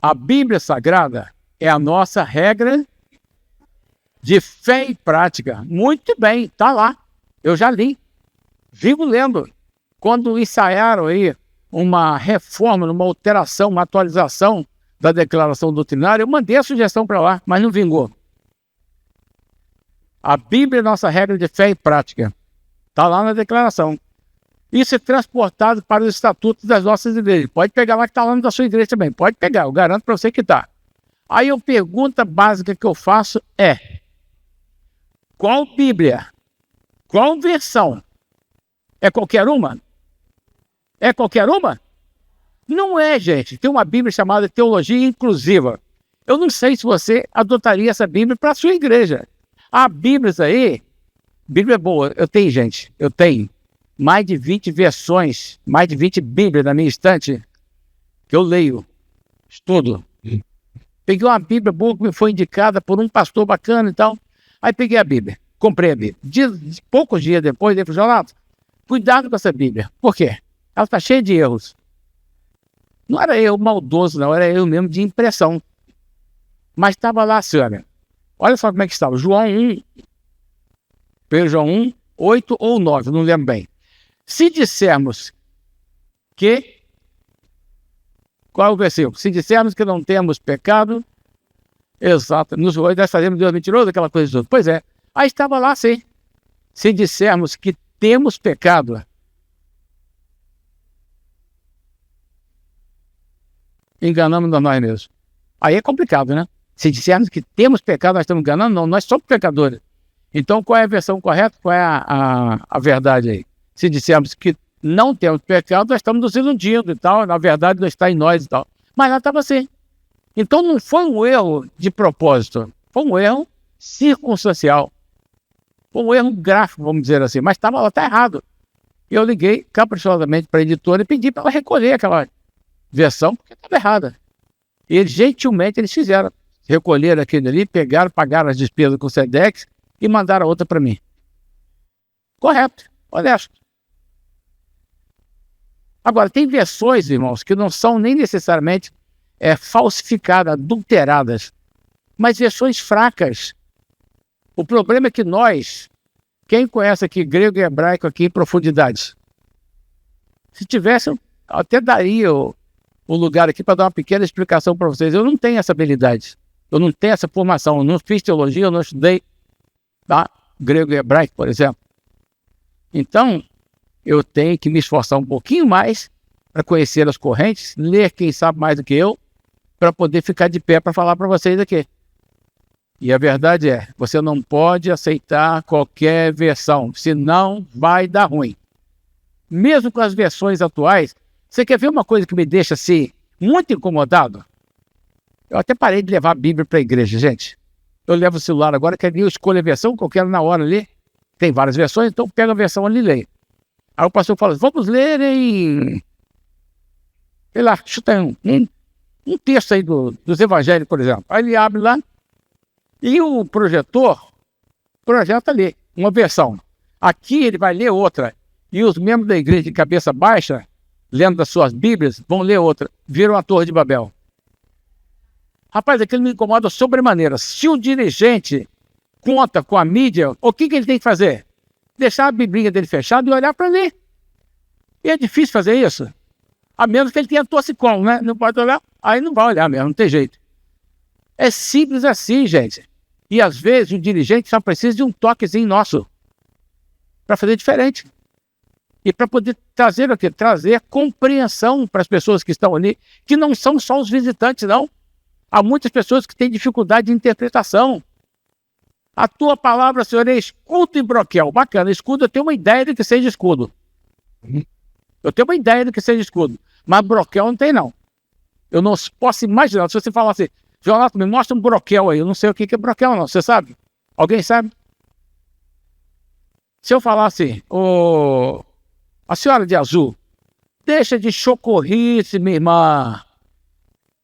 A Bíblia Sagrada é a nossa regra de fé e prática. Muito bem, está lá. Eu já li. Vivo lendo. Quando ensaiaram aí uma reforma, uma alteração, uma atualização da declaração doutrinária, eu mandei a sugestão para lá, mas não vingou. A Bíblia é nossa regra de fé e prática. Está lá na declaração. Isso é transportado para os estatutos das nossas igrejas. Pode pegar lá que está lá da sua igreja também. Pode pegar, eu garanto para você que está. Aí a pergunta básica que eu faço é, Qual Bíblia? Qual versão? É qualquer uma? É qualquer uma? Não é, gente. Tem uma Bíblia chamada Teologia Inclusiva. Eu não sei se você adotaria essa Bíblia para a sua igreja. Há Bíblias aí, Bíblia boa. Eu tenho mais de 20 versões, mais de 20 Bíblias na minha estante, que eu leio, estudo. Peguei uma Bíblia boa que me foi indicada por um pastor bacana e tal. Aí peguei a Bíblia, comprei a Bíblia. Poucos dias depois, ele falou: Jonathan, cuidado com essa Bíblia. Por quê? Ela está cheia de erros. Não era eu maldoso, não, era eu mesmo de impressão. Mas estava lá, senhora. Olha só como é que estava. João 1, João 1, 8 ou 9, não lembro bem. Se dissermos que... Qual é o versículo? Se dissermos que não temos pecado, exato, nós fazemos Deus mentiroso, aquela coisa toda. Pois é, aí estava lá sim. Se dissermos que temos pecado, enganamos nós mesmos. Aí é complicado, né? Se dissermos que temos pecado, nós estamos enganando, não, nós somos pecadores. Então, qual é a versão correta? Qual é a verdade aí? Se dissermos que não temos pecado, nós estamos nos iludindo e tal, na verdade não está em nós e tal. Mas lá estava assim. Então não foi um erro de propósito, foi um erro circunstancial. Foi um erro gráfico, vamos dizer assim, mas estava lá, está errado. E eu liguei caprichosamente para a editora e pedi para ela recolher aquela versão, porque estava errada. E eles, gentilmente, eles fizeram. Recolheram aquilo ali, pegaram, pagaram as despesas com o Sedex e mandaram a outra para mim. Correto, honesto. Agora, tem versões, irmãos, que não são nem necessariamente falsificadas, adulteradas, mas versões fracas. O problema é que nós, quem conhece aqui grego e hebraico aqui em profundidades, se tivesse, eu até daria o lugar aqui para dar uma pequena explicação para vocês. Eu não tenho essa habilidade, eu não tenho essa formação, eu não fiz teologia, eu não estudei grego e hebraico, por exemplo. Então, eu tenho que me esforçar um pouquinho mais para conhecer as correntes, ler quem sabe mais do que eu, para poder ficar de pé para falar para vocês aqui. E a verdade é, você não pode aceitar qualquer versão, senão vai dar ruim. Mesmo com as versões atuais, você quer ver uma coisa que me deixa assim, muito incomodado? Eu até parei de levar a Bíblia para a igreja, gente. Eu levo o celular agora, que eu escolho a versão que eu quero na hora ali. Tem várias versões, então pega a versão ali e leio. Aí o pastor fala, vamos ler em... sei lá, chuta um texto aí dos evangelhos, por exemplo. Aí ele abre lá e o projetor projeta ali uma versão. Aqui ele vai ler outra. E os membros da igreja de cabeça baixa, lendo das suas Bíblias, vão ler outra. Viram a Torre de Babel. Rapaz, aquilo me incomoda sobremaneira. Se o dirigente conta com a mídia, o que ele tem que fazer? Deixar a Biblinha dele fechada e olhar para ler. E é difícil fazer isso. A menos que ele tenha torcicolo, né? Não pode olhar, aí não vai olhar mesmo, não tem jeito. É simples assim, gente. E às vezes o dirigente só precisa de um toquezinho nosso para fazer diferente. E para poder trazer o quê? Trazer compreensão para as pessoas que estão ali, que não são só os visitantes, não. Há muitas pessoas que têm dificuldade de interpretação. A tua palavra, Senhor, é escudo e broquel. Bacana, escudo, eu tenho uma ideia do que seja escudo. Eu tenho uma ideia do que seja escudo. Mas broquel não tem, não. Eu não posso imaginar. Se você falar assim, Jonathan, me mostra um broquel aí. Eu não sei o que é broquel, não. Você sabe? Alguém sabe? Se eu falar assim, a senhora de azul, deixa de chocorrice, minha irmã.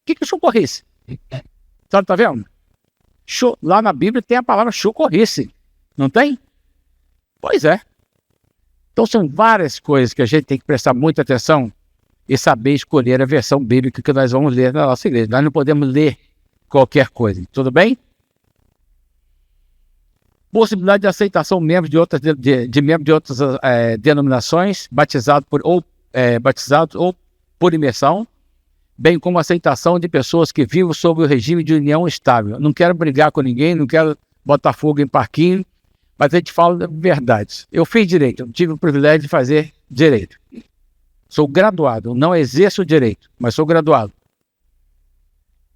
O que é chocorrice? A senhora tá vendo? Lá na Bíblia tem a palavra chocorrice. Não tem? Pois é. Então são várias coisas que a gente tem que prestar muita atenção e saber escolher a versão bíblica que nós vamos ler na nossa igreja. Nós não podemos ler qualquer coisa. Tudo bem? Possibilidade de aceitação de membros de outras, membros de outras denominações, batizados ou por imersão, bem como aceitação de pessoas que vivem sob o regime de união estável. Não quero brigar com ninguém, não quero botar fogo em parquinho, mas a gente fala verdades. Eu fiz direito, eu tive o privilégio de fazer direito. Sou graduado, não exerço direito, mas sou graduado.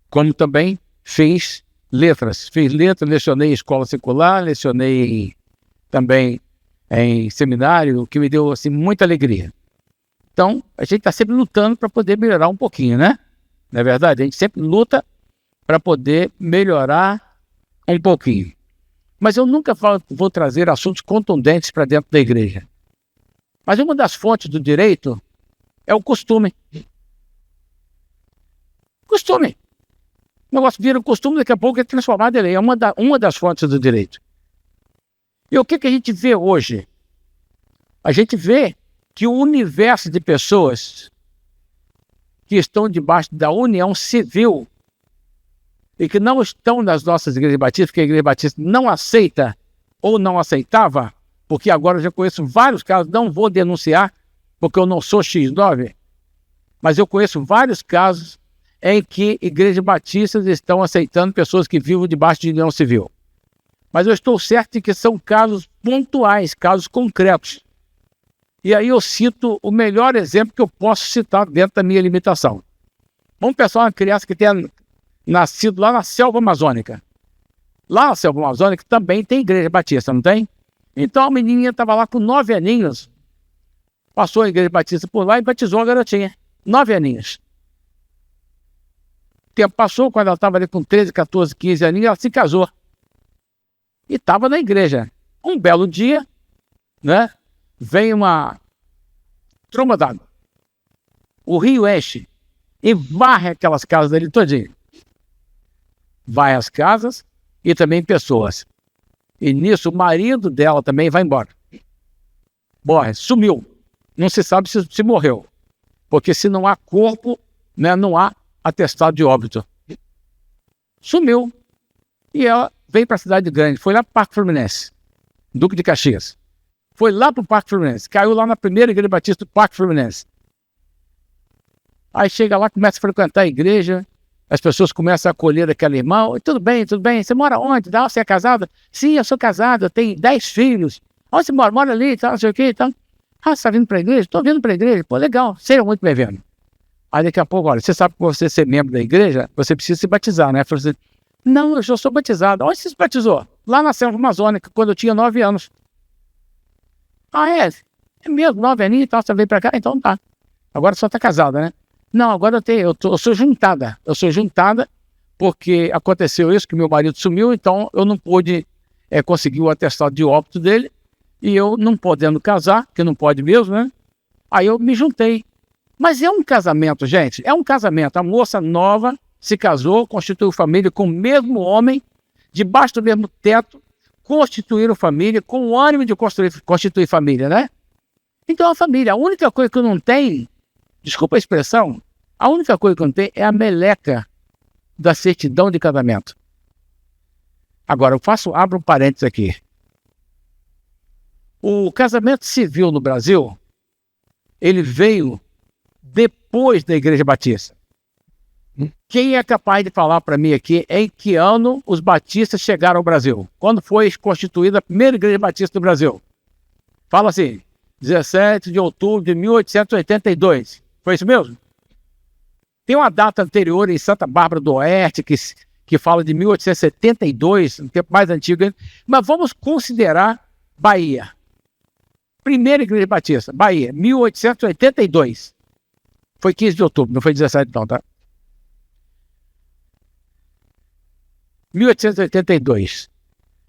Como também fiz letras. Fiz letras, lecionei em escola secular, lecionei também em seminário, o que me deu assim, muita alegria. Então, a gente está sempre lutando para poder melhorar um pouquinho, né? Não é verdade? A gente sempre luta para poder melhorar um pouquinho. Mas eu nunca vou trazer assuntos contundentes para dentro da igreja. Mas uma das fontes do direito é o costume. Costume. O negócio vira um costume, daqui a pouco é transformado em lei. É uma das fontes do direito. E o que a gente vê hoje? A gente vê que o universo de pessoas que estão debaixo da união civil e que não estão nas nossas igrejas batistas, porque a igreja batista não aceita ou não aceitava, porque agora eu já conheço vários casos, não vou denunciar, porque eu não sou X9, mas eu conheço vários casos em que igrejas batistas estão aceitando pessoas que vivem debaixo de união civil. Mas eu estou certo de que são casos pontuais, casos concretos. E aí eu cito o melhor exemplo que eu posso citar dentro da minha limitação. Vamos pensar uma criança que tenha nascido lá na selva amazônica. Lá na selva amazônica também tem igreja batista, não tem? Então a menininha estava lá com 9 aninhos, passou a igreja batista por lá e batizou a garotinha. 9 aninhos. O tempo passou, quando ela estava ali com 13, 14, 15 aninhos, ela se casou. E estava na igreja. Um belo dia, né? Vem uma tromba d'água. O rio enche e varre aquelas casas dele todinho. Vai às casas e também pessoas. E nisso o marido dela também vai embora. Morre, sumiu. Não se sabe se morreu. Porque se não há corpo, né, não há atestado de óbito. Sumiu. E ela veio para a cidade grande. Foi lá para o Parque Fluminense. Duque de Caxias. Foi lá para o Parque Fluminense. Caiu lá na primeira igreja batista do Parque Fluminense. Aí chega lá, começa a frequentar a igreja. As pessoas começam a acolher aquele irmão. Tudo bem, tudo bem. Você mora onde? Ah, você é casada? Sim, eu sou casada, eu tenho 10 filhos. Onde você mora? Mora ali, tal, não sei o quê. Tal. Ah, você está vindo para a igreja? Estou vindo para a igreja. Pô, legal, seja muito bem-vindo. Aí daqui a pouco, olha, você sabe que você ser membro da igreja, você precisa se batizar, né? Falei assim, não, eu já sou batizado. Onde você se batizou? Lá na selva amazônica, quando eu tinha 9 anos. Ah, é? É mesmo, 9 aninhos e tal, você veio para cá? Então tá. Agora só está casada, né? Não, agora eu sou juntada. Eu sou juntada porque aconteceu isso, que meu marido sumiu, então eu não pude conseguir o atestado de óbito dele, e eu não podendo casar, que não pode mesmo, né? Aí eu me juntei. Mas é um casamento, gente, é um casamento. A moça nova se casou, constituiu família com o mesmo homem, debaixo do mesmo teto, constituíram família, com o ânimo de constituir família, né? Então a família, a única coisa que eu não tenho, desculpa a expressão, a única coisa que eu não tenho é a meleca da certidão de casamento. Agora, abro um parênteses aqui. O casamento civil no Brasil, ele veio depois da Igreja Batista. Quem é capaz de falar para mim aqui em que ano os batistas chegaram ao Brasil? Quando foi constituída a primeira Igreja Batista do Brasil? Fala assim, 17 de outubro de 1882. Foi isso mesmo? Tem uma data anterior em Santa Bárbara do Oeste que fala de 1872, um tempo mais antigo. Mas vamos considerar Bahia. Primeira Igreja Batista, Bahia, 1882. Foi 15 de outubro, não foi 17 não, tá? 1882.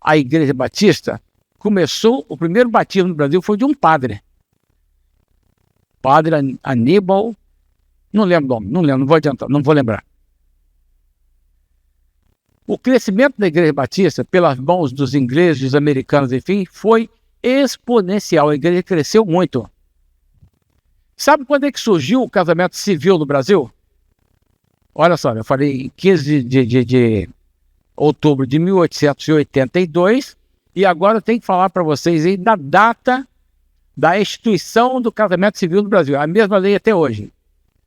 A Igreja Batista começou, o primeiro batismo no Brasil foi de um padre. Padre Aníbal, não lembro o nome, não vou adiantar, não vou lembrar. O crescimento da Igreja Batista, pelas mãos dos ingleses, dos americanos, enfim, foi exponencial. A igreja cresceu muito. Sabe quando é que surgiu o casamento civil no Brasil? Olha só, eu falei 15 de outubro de 1882 e agora eu tenho que falar para vocês aí da data da instituição do casamento civil no Brasil. A mesma lei até hoje.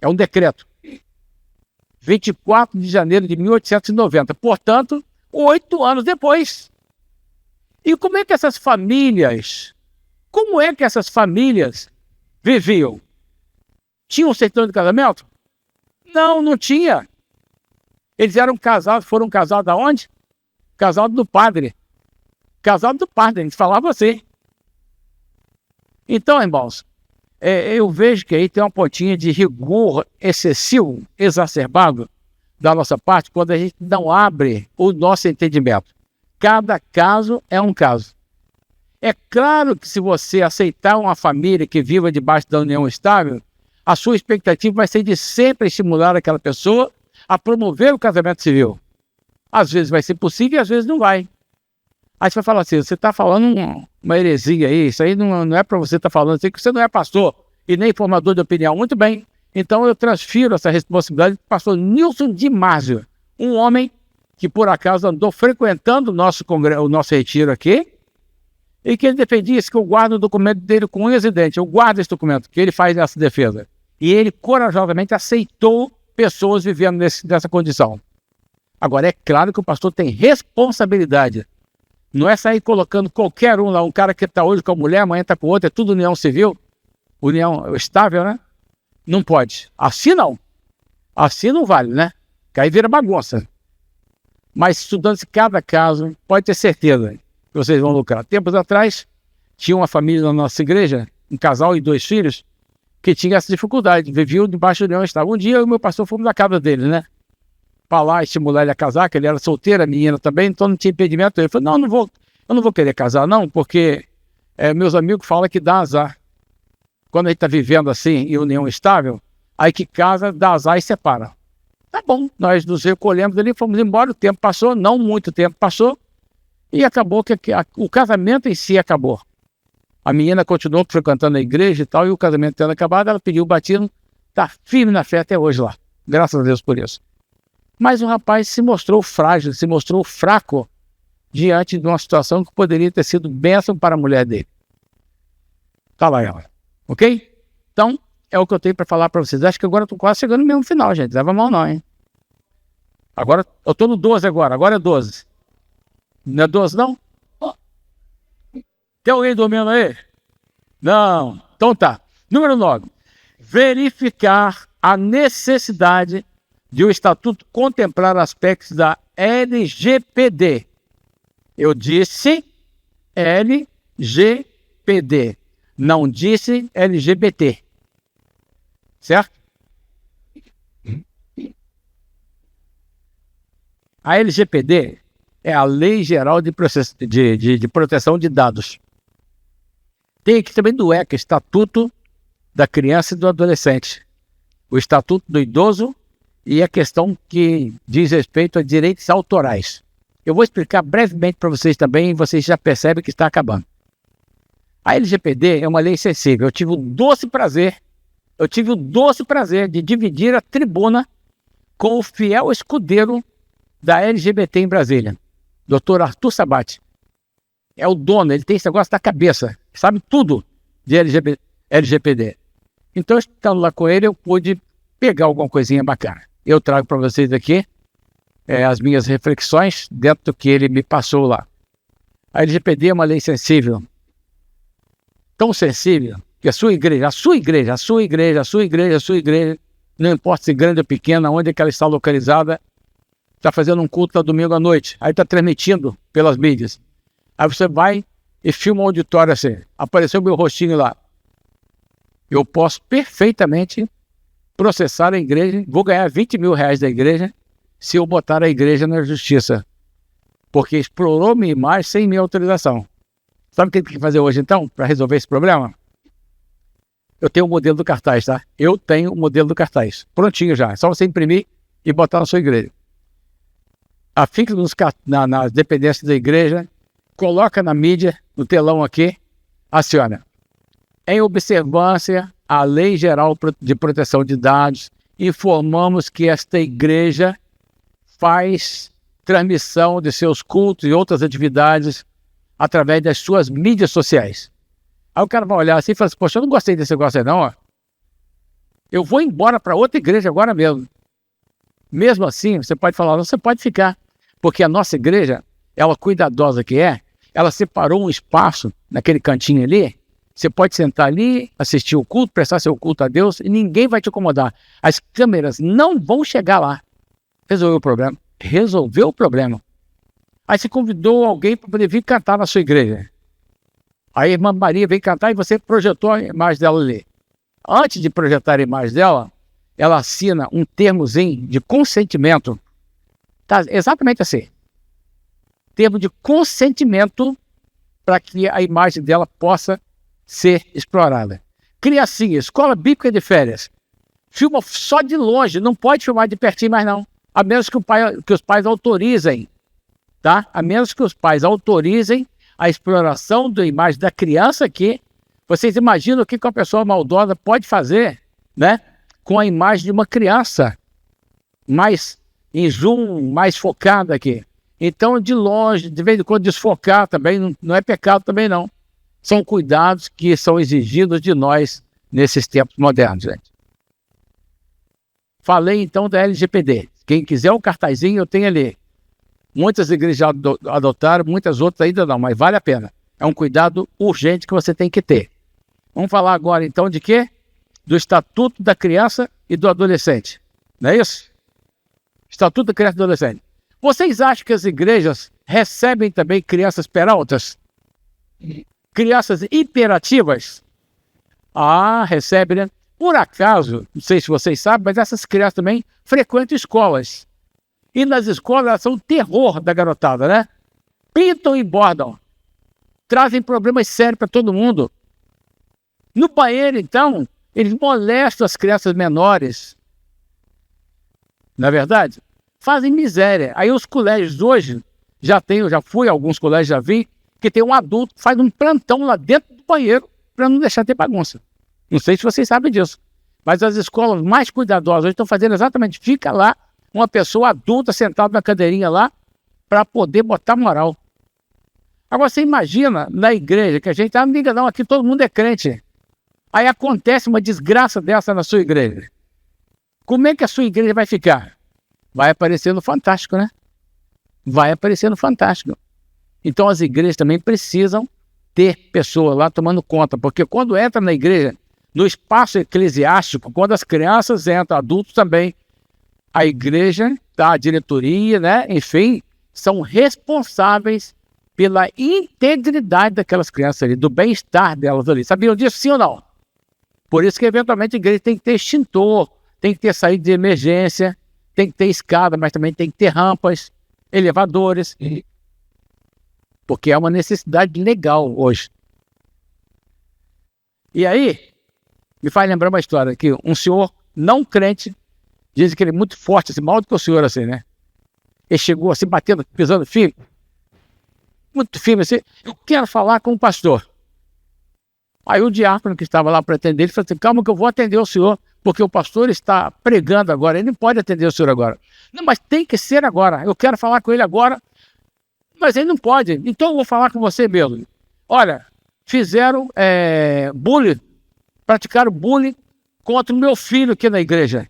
É um decreto. 24 de janeiro de 1890. Portanto, 8 anos depois. E como é que essas famílias viviam? Tinham certidão de casamento? Não, não tinha. Eles eram casados, foram casados aonde? Casado do padre. Casado do padre, a gente falava assim. Então, irmãos, eu vejo que aí tem uma pontinha de rigor excessivo, exacerbado, da nossa parte, quando a gente não abre o nosso entendimento. Cada caso é um caso. É claro que se você aceitar uma família que viva debaixo da união estável, a sua expectativa vai ser de sempre estimular aquela pessoa a promover o casamento civil. Às vezes vai ser possível e às vezes não vai. Aí você vai falar assim, você está falando uma heresia aí, isso aí não é para você estar falando assim, que você não é pastor e nem formador de opinião. Muito bem, então eu transfiro essa responsabilidade para o pastor Nilson de Márcio, um homem que por acaso andou frequentando o nosso retiro aqui, e que ele defendia isso, que eu guardo o documento dele com unhas e dentes. Eu guardo esse documento, que ele faz essa defesa. E ele corajosamente aceitou pessoas vivendo nessa condição. Agora, é claro que o pastor tem responsabilidade. Não é sair colocando qualquer um lá, um cara que está hoje com a mulher, amanhã está com outra, é tudo união civil, união estável, né? Não pode. Assim não. Assim não vale, né? Que aí vira bagunça. Mas estudando-se cada caso, pode ter certeza que vocês vão lucrar. Tempos atrás, tinha uma família na nossa igreja, um casal e 2 filhos, que tinha essa dificuldade, viviam debaixo de união estável. Um dia eu e meu pastor fomos na casa dele, né? Para lá estimular ele a casar, que ele era solteiro, a menina também, então não tinha impedimento. Ele falou, não, eu não vou querer casar não, porque meus amigos falam que dá azar. Quando a gente está vivendo assim, em união estável, aí que casa, dá azar e separa. Tá bom, nós nos recolhemos ali, fomos embora, o tempo passou, não muito tempo passou, e acabou que o casamento em si acabou. A menina continuou frequentando a igreja e tal, e o casamento tendo acabado, ela pediu o batismo, está firme na fé até hoje lá. Graças a Deus por isso. Mas o rapaz se mostrou frágil, se mostrou fraco diante de uma situação que poderia ter sido bênção para a mulher dele. Tá lá ela. Ok? Então, é o que eu tenho para falar para vocês. Acho que agora eu estou quase chegando no mesmo final, gente. Leva mal não, hein? Agora, eu estou no 12 agora é 12. Não é 12, não? Tem alguém dormindo aí? Não. Então tá. Número 9. Verificar a necessidade de o Estatuto contemplar aspectos da LGPD. Eu disse LGPD. Não disse LGBT. Certo? A LGPD é a Lei Geral de Proteção de Dados. Tem aqui também do ECA, Estatuto da Criança e do Adolescente. O Estatuto do Idoso e a questão que diz respeito a direitos autorais. Eu vou explicar brevemente para vocês também e vocês já percebem que está acabando. A LGPD é uma lei sensível. Eu tive o doce prazer de dividir a tribuna com o fiel escudeiro da LGBT em Brasília, Dr. Arthur Sabati. É o dono, ele tem esse negócio na cabeça, sabe tudo de LGPD. Então, estando lá com ele, eu pude pegar alguma coisinha bacana. Eu trago para vocês aqui as minhas reflexões dentro do que ele me passou lá. A LGPD é uma lei sensível, tão sensível, que a sua igreja, não importa se grande ou pequena, onde é que ela está localizada, está fazendo um culto no domingo à noite, aí está transmitindo pelas mídias. Aí você vai e filma um auditório assim, apareceu meu rostinho lá. Eu posso perfeitamente processar a igreja, vou ganhar 20 mil reais da igreja se eu botar a igreja na justiça, porque explorou minha imagem sem minha autorização. Sabe o que tem que fazer hoje então, para resolver esse problema? Eu tenho o modelo do cartaz, tá? Eu tenho o modelo do cartaz, prontinho já, é só você imprimir e botar na sua igreja. Afixa nas dependências da igreja, coloca na mídia, no telão aqui, aciona. Em observância à Lei Geral de Proteção de Dados, informamos que esta igreja faz transmissão de seus cultos e outras atividades através das suas mídias sociais. Aí o cara vai olhar assim e fala assim, poxa, eu não gostei desse negócio aí não, ó. Eu vou embora para outra igreja agora mesmo. Mesmo assim, você pode falar, não, você pode ficar, porque a nossa igreja, ela cuidadosa que é, ela separou um espaço naquele cantinho ali, você pode sentar ali, assistir o culto, prestar seu culto a Deus e ninguém vai te incomodar. As câmeras não vão chegar lá. Resolveu o problema. Aí você convidou alguém para poder vir cantar na sua igreja. Aí a irmã Maria veio cantar e você projetou a imagem dela ali. Antes de projetar a imagem dela, ela assina um termozinho de consentimento. Tá exatamente assim. Termo de consentimento para que a imagem dela possa ser explorada. Criancinha, escola bíblica de férias. Filma só de longe, não pode filmar de pertinho mais não. A menos que os pais autorizem, tá? A menos que os pais autorizem a exploração da imagem da criança aqui. Vocês imaginam o que uma pessoa maldosa pode fazer, né? Com a imagem de uma criança mais em zoom, mais focada aqui. Então, de longe, de vez em quando desfocar também, não é pecado também não. São cuidados que são exigidos de nós nesses tempos modernos, gente. Falei então da LGPD. Quem quiser o cartazinho, eu tenho ali. Muitas igrejas já adotaram, muitas outras ainda não, mas vale a pena. É um cuidado urgente que você tem que ter. Vamos falar agora então de quê? Do Estatuto da Criança e do Adolescente. Não é isso? Estatuto da Criança e do Adolescente. Vocês acham que as igrejas recebem também crianças peraltas? Crianças hiperativas? Ah, recebem, né? Por acaso, não sei se vocês sabem, mas essas crianças também frequentam escolas. E nas escolas elas são o terror da garotada, né? Pintam e bordam. Trazem problemas sérios para todo mundo. No banheiro, então, eles molestam as crianças menores. Não é verdade? Fazem miséria. Aí os colégios hoje, já fui a alguns colégios, já vi, que tem um adulto que faz um plantão lá dentro do banheiro para não deixar ter bagunça. Não sei se vocês sabem disso. Mas as escolas mais cuidadosas hoje estão fazendo exatamente, fica lá uma pessoa adulta sentada na cadeirinha lá para poder botar moral. Agora você imagina na igreja, que a gente, não liga não, aqui todo mundo é crente. Aí acontece uma desgraça dessa na sua igreja. Como é que a sua igreja vai ficar? Vai aparecer no Fantástico, né? Vai aparecer no Fantástico. Então as igrejas também precisam ter pessoas lá tomando conta, porque quando entra na igreja, no espaço eclesiástico, quando as crianças entram, adultos também, a igreja, a diretoria, né? Enfim, são responsáveis pela integridade daquelas crianças ali, do bem-estar delas ali. Sabiam disso, sim ou não? Por isso que, eventualmente, a igreja tem que ter extintor, tem que ter saída de emergência, tem que ter escada, mas também tem que ter rampas, elevadores, porque é uma necessidade legal hoje. E aí, me faz lembrar uma história, que um senhor não crente, diz que ele é muito forte, assim, maior do que o senhor, assim, né? Ele chegou assim, batendo, pisando firme, muito firme, assim, eu quero falar com o pastor. Aí o diácono que estava lá para atender, ele falou assim, calma que eu vou atender o senhor, porque o pastor está pregando agora, ele não pode atender o senhor agora. Não, mas tem que ser agora, eu quero falar com ele agora, mas ele não pode, então eu vou falar com você mesmo. Olha, fizeram bullying, praticaram bullying contra o meu filho aqui na igreja.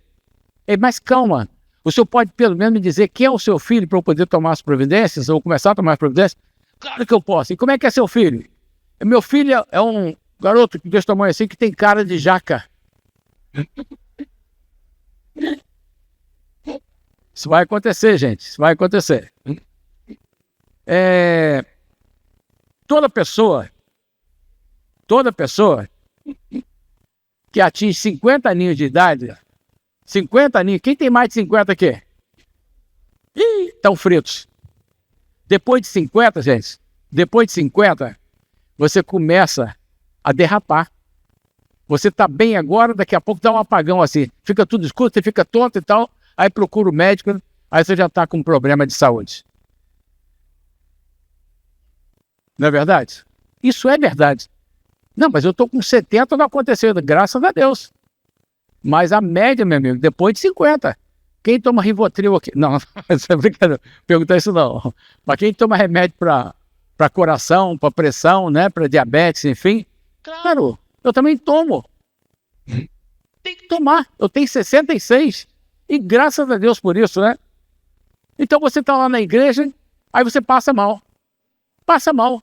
Mas calma, o senhor pode pelo menos me dizer quem é o seu filho para eu poder tomar as providências, ou começar a tomar as providências? Claro que eu posso. E como é que é seu filho? Meu filho é um garoto desse tamanho assim, que tem cara de jaca. Isso vai acontecer, gente. Isso vai acontecer. Toda pessoa que atinge 50 aninhos de idade, 50 aninhos, quem tem mais de 50 aqui? Estão fritos. Depois de 50, gente, depois de 50, você começa a derrapar. Você está bem agora, daqui a pouco dá um apagão assim, fica tudo escuro, você fica tonto e tal, aí procura o médico, aí você já está com um problema de saúde. Não é verdade? Isso é verdade. Não, mas eu estou com 70, não aconteceu, graças a Deus. Mas a média, meu amigo, depois de 50. Quem toma Rivotril aqui? Não, isso é brincadeira, perguntar isso não. Mas quem toma remédio para coração, para pressão, né, para diabetes, enfim, claro, eu também tomo. Tem que tomar. Eu tenho 66 e graças a Deus por isso, né? Então você está lá na igreja, aí você passa mal. Passa mal.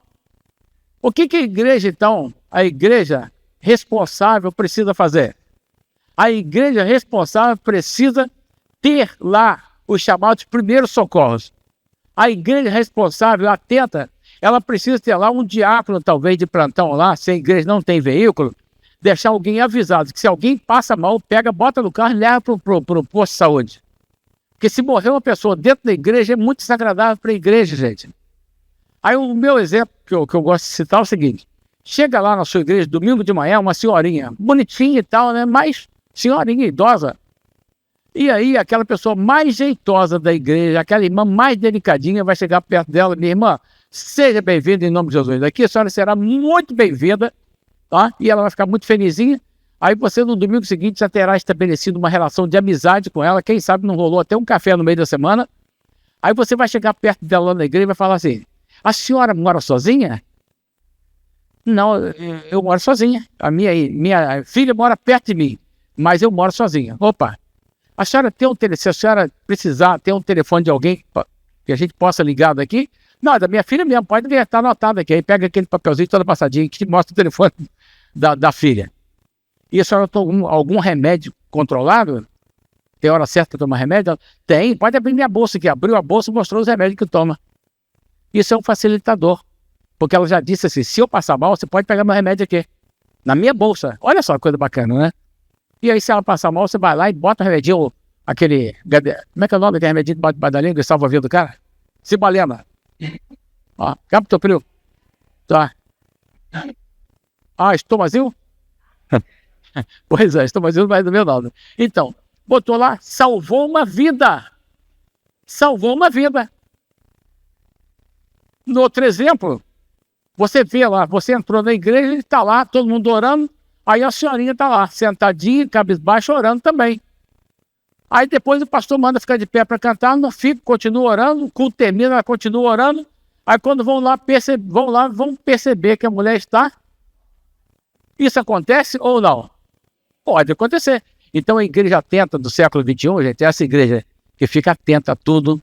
O que a igreja, então, a igreja responsável precisa fazer? A igreja responsável precisa ter lá os chamados primeiros socorros. A igreja responsável, atenta, ela precisa ter lá um diácono, talvez, de plantão lá, se a igreja não tem veículo, deixar alguém avisado, que se alguém passa mal, pega, bota no carro e leva para o posto de saúde. Porque se morrer uma pessoa dentro da igreja, é muito desagradável para a igreja, gente. Aí o meu exemplo, que eu gosto de citar, é o seguinte: chega lá na sua igreja, domingo de manhã, uma senhorinha, bonitinha e tal, né? Mas senhorinha, idosa. E aí, aquela pessoa mais jeitosa da igreja, aquela irmã mais delicadinha, vai chegar perto dela: minha irmã, seja bem-vinda em nome de Jesus. Daqui a senhora será muito bem-vinda, tá? E ela vai ficar muito felizinha. Aí você, no domingo seguinte, já terá estabelecido uma relação de amizade com ela. Quem sabe não rolou até um café no meio da semana. Aí você vai chegar perto dela lá na igreja e vai falar assim: a senhora mora sozinha? Não, eu moro sozinha. A minha filha mora perto de mim, mas eu moro sozinha. Opa, a senhora tem se a senhora precisar ter um telefone de alguém que a gente possa ligar daqui? Não, é da minha filha mesmo, pode ver, está anotado aqui. Aí pega aquele papelzinho todo passadinho que mostra o telefone da filha. E a senhora tem algum remédio controlado? Tem hora certa para tomar remédio? Tem, pode abrir minha bolsa aqui. Abriu a bolsa e mostrou os remédios que toma. Isso é um facilitador. Porque ela já disse assim: se eu passar mal, você pode pegar meu remédio aqui, na minha bolsa. Olha só que coisa bacana, né? E aí, se ela passar mal, você vai lá e bota o remedinho, aquele... Como é que é o nome daquele remedinho de da língua e salva a vida do cara? Cibalena. Ó, captopril. Tá. Ah, estomazil? Pois é, estomazil não vai do meu nome. Então, botou lá, salvou uma vida. Salvou uma vida. No outro exemplo, você vê lá, você entrou na igreja, ele está lá, todo mundo orando, aí a senhorinha está lá, sentadinha, cabisbaixo, orando também. Aí depois o pastor manda ficar de pé para cantar, não fica, continua orando, o culto termina, ela continua orando. Aí quando vão vão perceber que a mulher está. Isso acontece ou não? Pode acontecer. Então a igreja atenta do século XXI, gente, é essa igreja que fica atenta a tudo,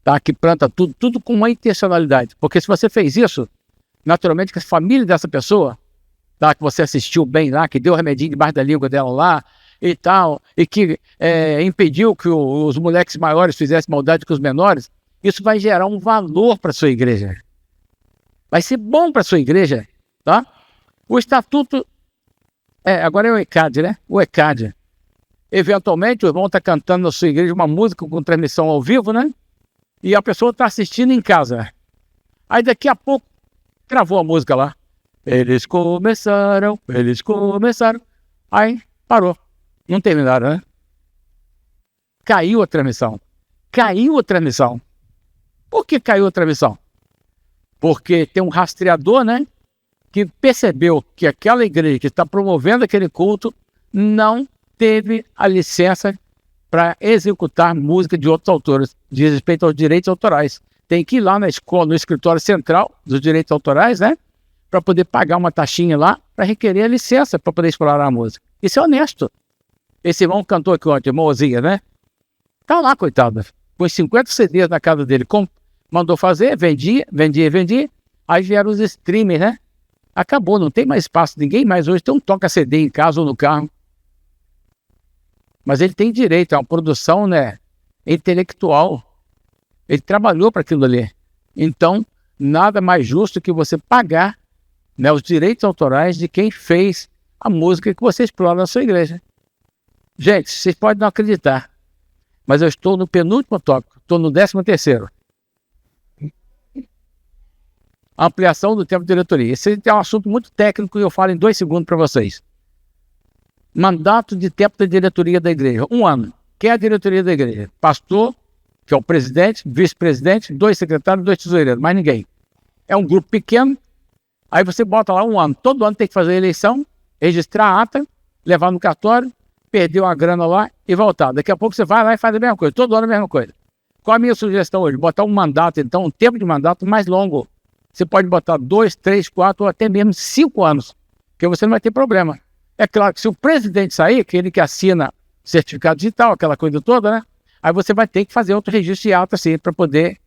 tá? Que planta tudo com uma intencionalidade. Porque se você fez isso, naturalmente que a família dessa pessoa, tá? Que você assistiu bem lá, que deu o remedinho debaixo da língua dela lá e tal, e que impediu que os moleques maiores fizessem maldade com os menores, isso vai gerar um valor para a sua igreja. Vai ser bom para a sua igreja, tá? O estatuto, agora é o ECAD, né? O ECAD. Eventualmente, o irmão está cantando na sua igreja uma música com transmissão ao vivo, né? E a pessoa está assistindo em casa. Aí daqui a pouco, gravou a música lá. Eles começaram. Aí parou. Não terminaram, né? Caiu a transmissão. Por que caiu a transmissão? Porque tem um rastreador, né? Que percebeu que aquela igreja que está promovendo aquele culto não teve a licença para executar música de outros autores, diz respeito aos direitos autorais. Tem que ir lá na escola, no escritório central dos direitos autorais, né? Para poder pagar uma taxinha lá, para requerer a licença para poder explorar a música. Isso é honesto. Esse irmão cantou aqui ontem, irmão Ozinha, né? Tá lá, coitado, com os 50 CDs na casa dele, mandou fazer, vendia. Aí vieram os streamers, né? Acabou, não tem mais espaço, ninguém mais hoje tem um toca-CD em casa ou no carro. Mas ele tem direito, é uma produção, né, intelectual. Ele trabalhou para aquilo ali. Então, nada mais justo que você pagar, né, os direitos autorais de quem fez a música que você explora na sua igreja. Gente, vocês podem não acreditar, mas eu estou no penúltimo tópico, estou no 13º. Ampliação do tempo de diretoria. Esse é um assunto muito técnico e eu falo em 2 segundos para vocês. Mandato de tempo da diretoria da igreja, 1 ano. Quem é a diretoria da igreja? Pastor, que é o presidente, vice-presidente, 2 secretários, 2 tesoureiros, mais ninguém. É um grupo pequeno, aí você bota lá 1 ano. Todo ano tem que fazer a eleição, registrar a ata, levar no cartório, perder uma grana lá e voltar. Daqui a pouco você vai lá e faz a mesma coisa, todo ano a mesma coisa. Qual a minha sugestão hoje? Botar um mandato, então, um tempo de mandato mais longo. Você pode botar 2, 3, 4 ou até mesmo 5 anos, porque você não vai ter problema. É claro que se o presidente sair, aquele que assina certificado digital, aquela coisa toda, né? Aí você vai ter que fazer outro registro de ata, assim, para poder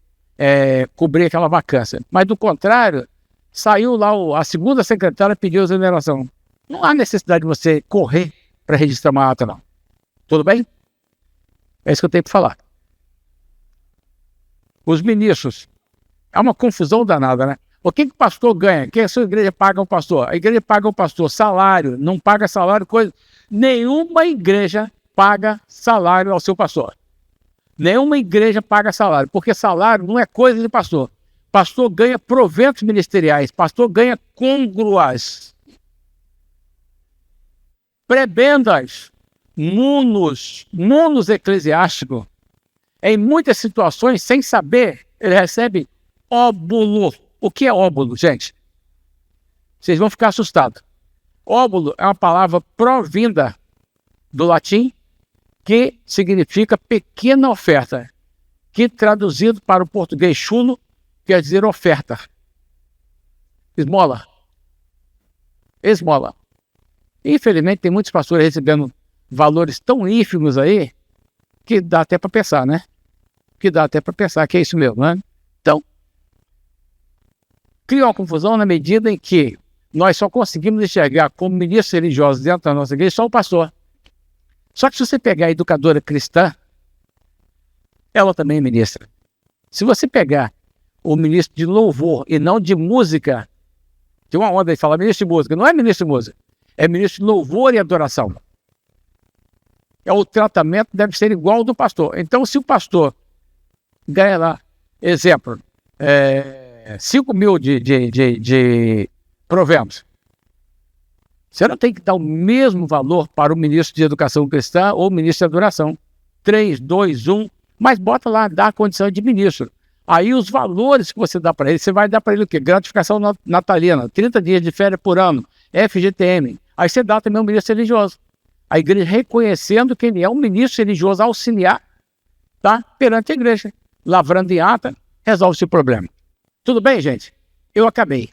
cobrir aquela vacância. Mas do contrário, saiu lá a segunda secretária pediu a exoneração. Não há necessidade de você correr para registrar uma ata, não. Tudo bem? É isso que eu tenho para falar. os ministros. É uma confusão danada, né? O que o pastor ganha? O que a sua igreja paga ao pastor? A igreja paga ao pastor salário, não paga salário, coisa. Nenhuma igreja paga salário ao seu pastor. Nenhuma igreja paga salário, porque salário não é coisa de pastor. Pastor ganha proventos ministeriais, pastor ganha congruas, prebendas, munus eclesiástico. Em muitas situações, sem saber, ele recebe óbulo. O que é óbulo, gente? Vocês vão ficar assustados. Óbulo é uma palavra provinda do latim, que significa pequena oferta, que traduzido para o português chulo, quer dizer oferta. Esmola. Esmola. Infelizmente, tem muitos pastores recebendo valores tão ínfimos aí, que dá até para pensar, né? Que dá até para pensar que é isso mesmo, né? Então, cria uma confusão na medida em que nós só conseguimos enxergar como ministros religiosos dentro da nossa igreja só o pastor. Só que se você pegar a educadora cristã, ela também é ministra. Se você pegar o ministro de louvor e não de música, tem uma onda aí que fala ministro de música, não é ministro de música, é ministro de louvor e adoração. O tratamento deve ser igual ao do pastor. Então, se o pastor ganha lá, exemplo, 5 mil de proventos, você não tem que dar o mesmo valor para o ministro de educação cristã ou o ministro de adoração. 3, 2, 1, mas bota lá, dá a condição de ministro. Aí os valores que você dá para ele, você vai dar para ele o quê? Gratificação natalina, 30 dias de férias por ano, FGTM. Aí você dá também ao ministro religioso. A igreja reconhecendo que ele é um ministro religioso auxiliar, tá? Perante a igreja. Lavrando em ata, resolve esse problema. Tudo bem, gente? Eu acabei.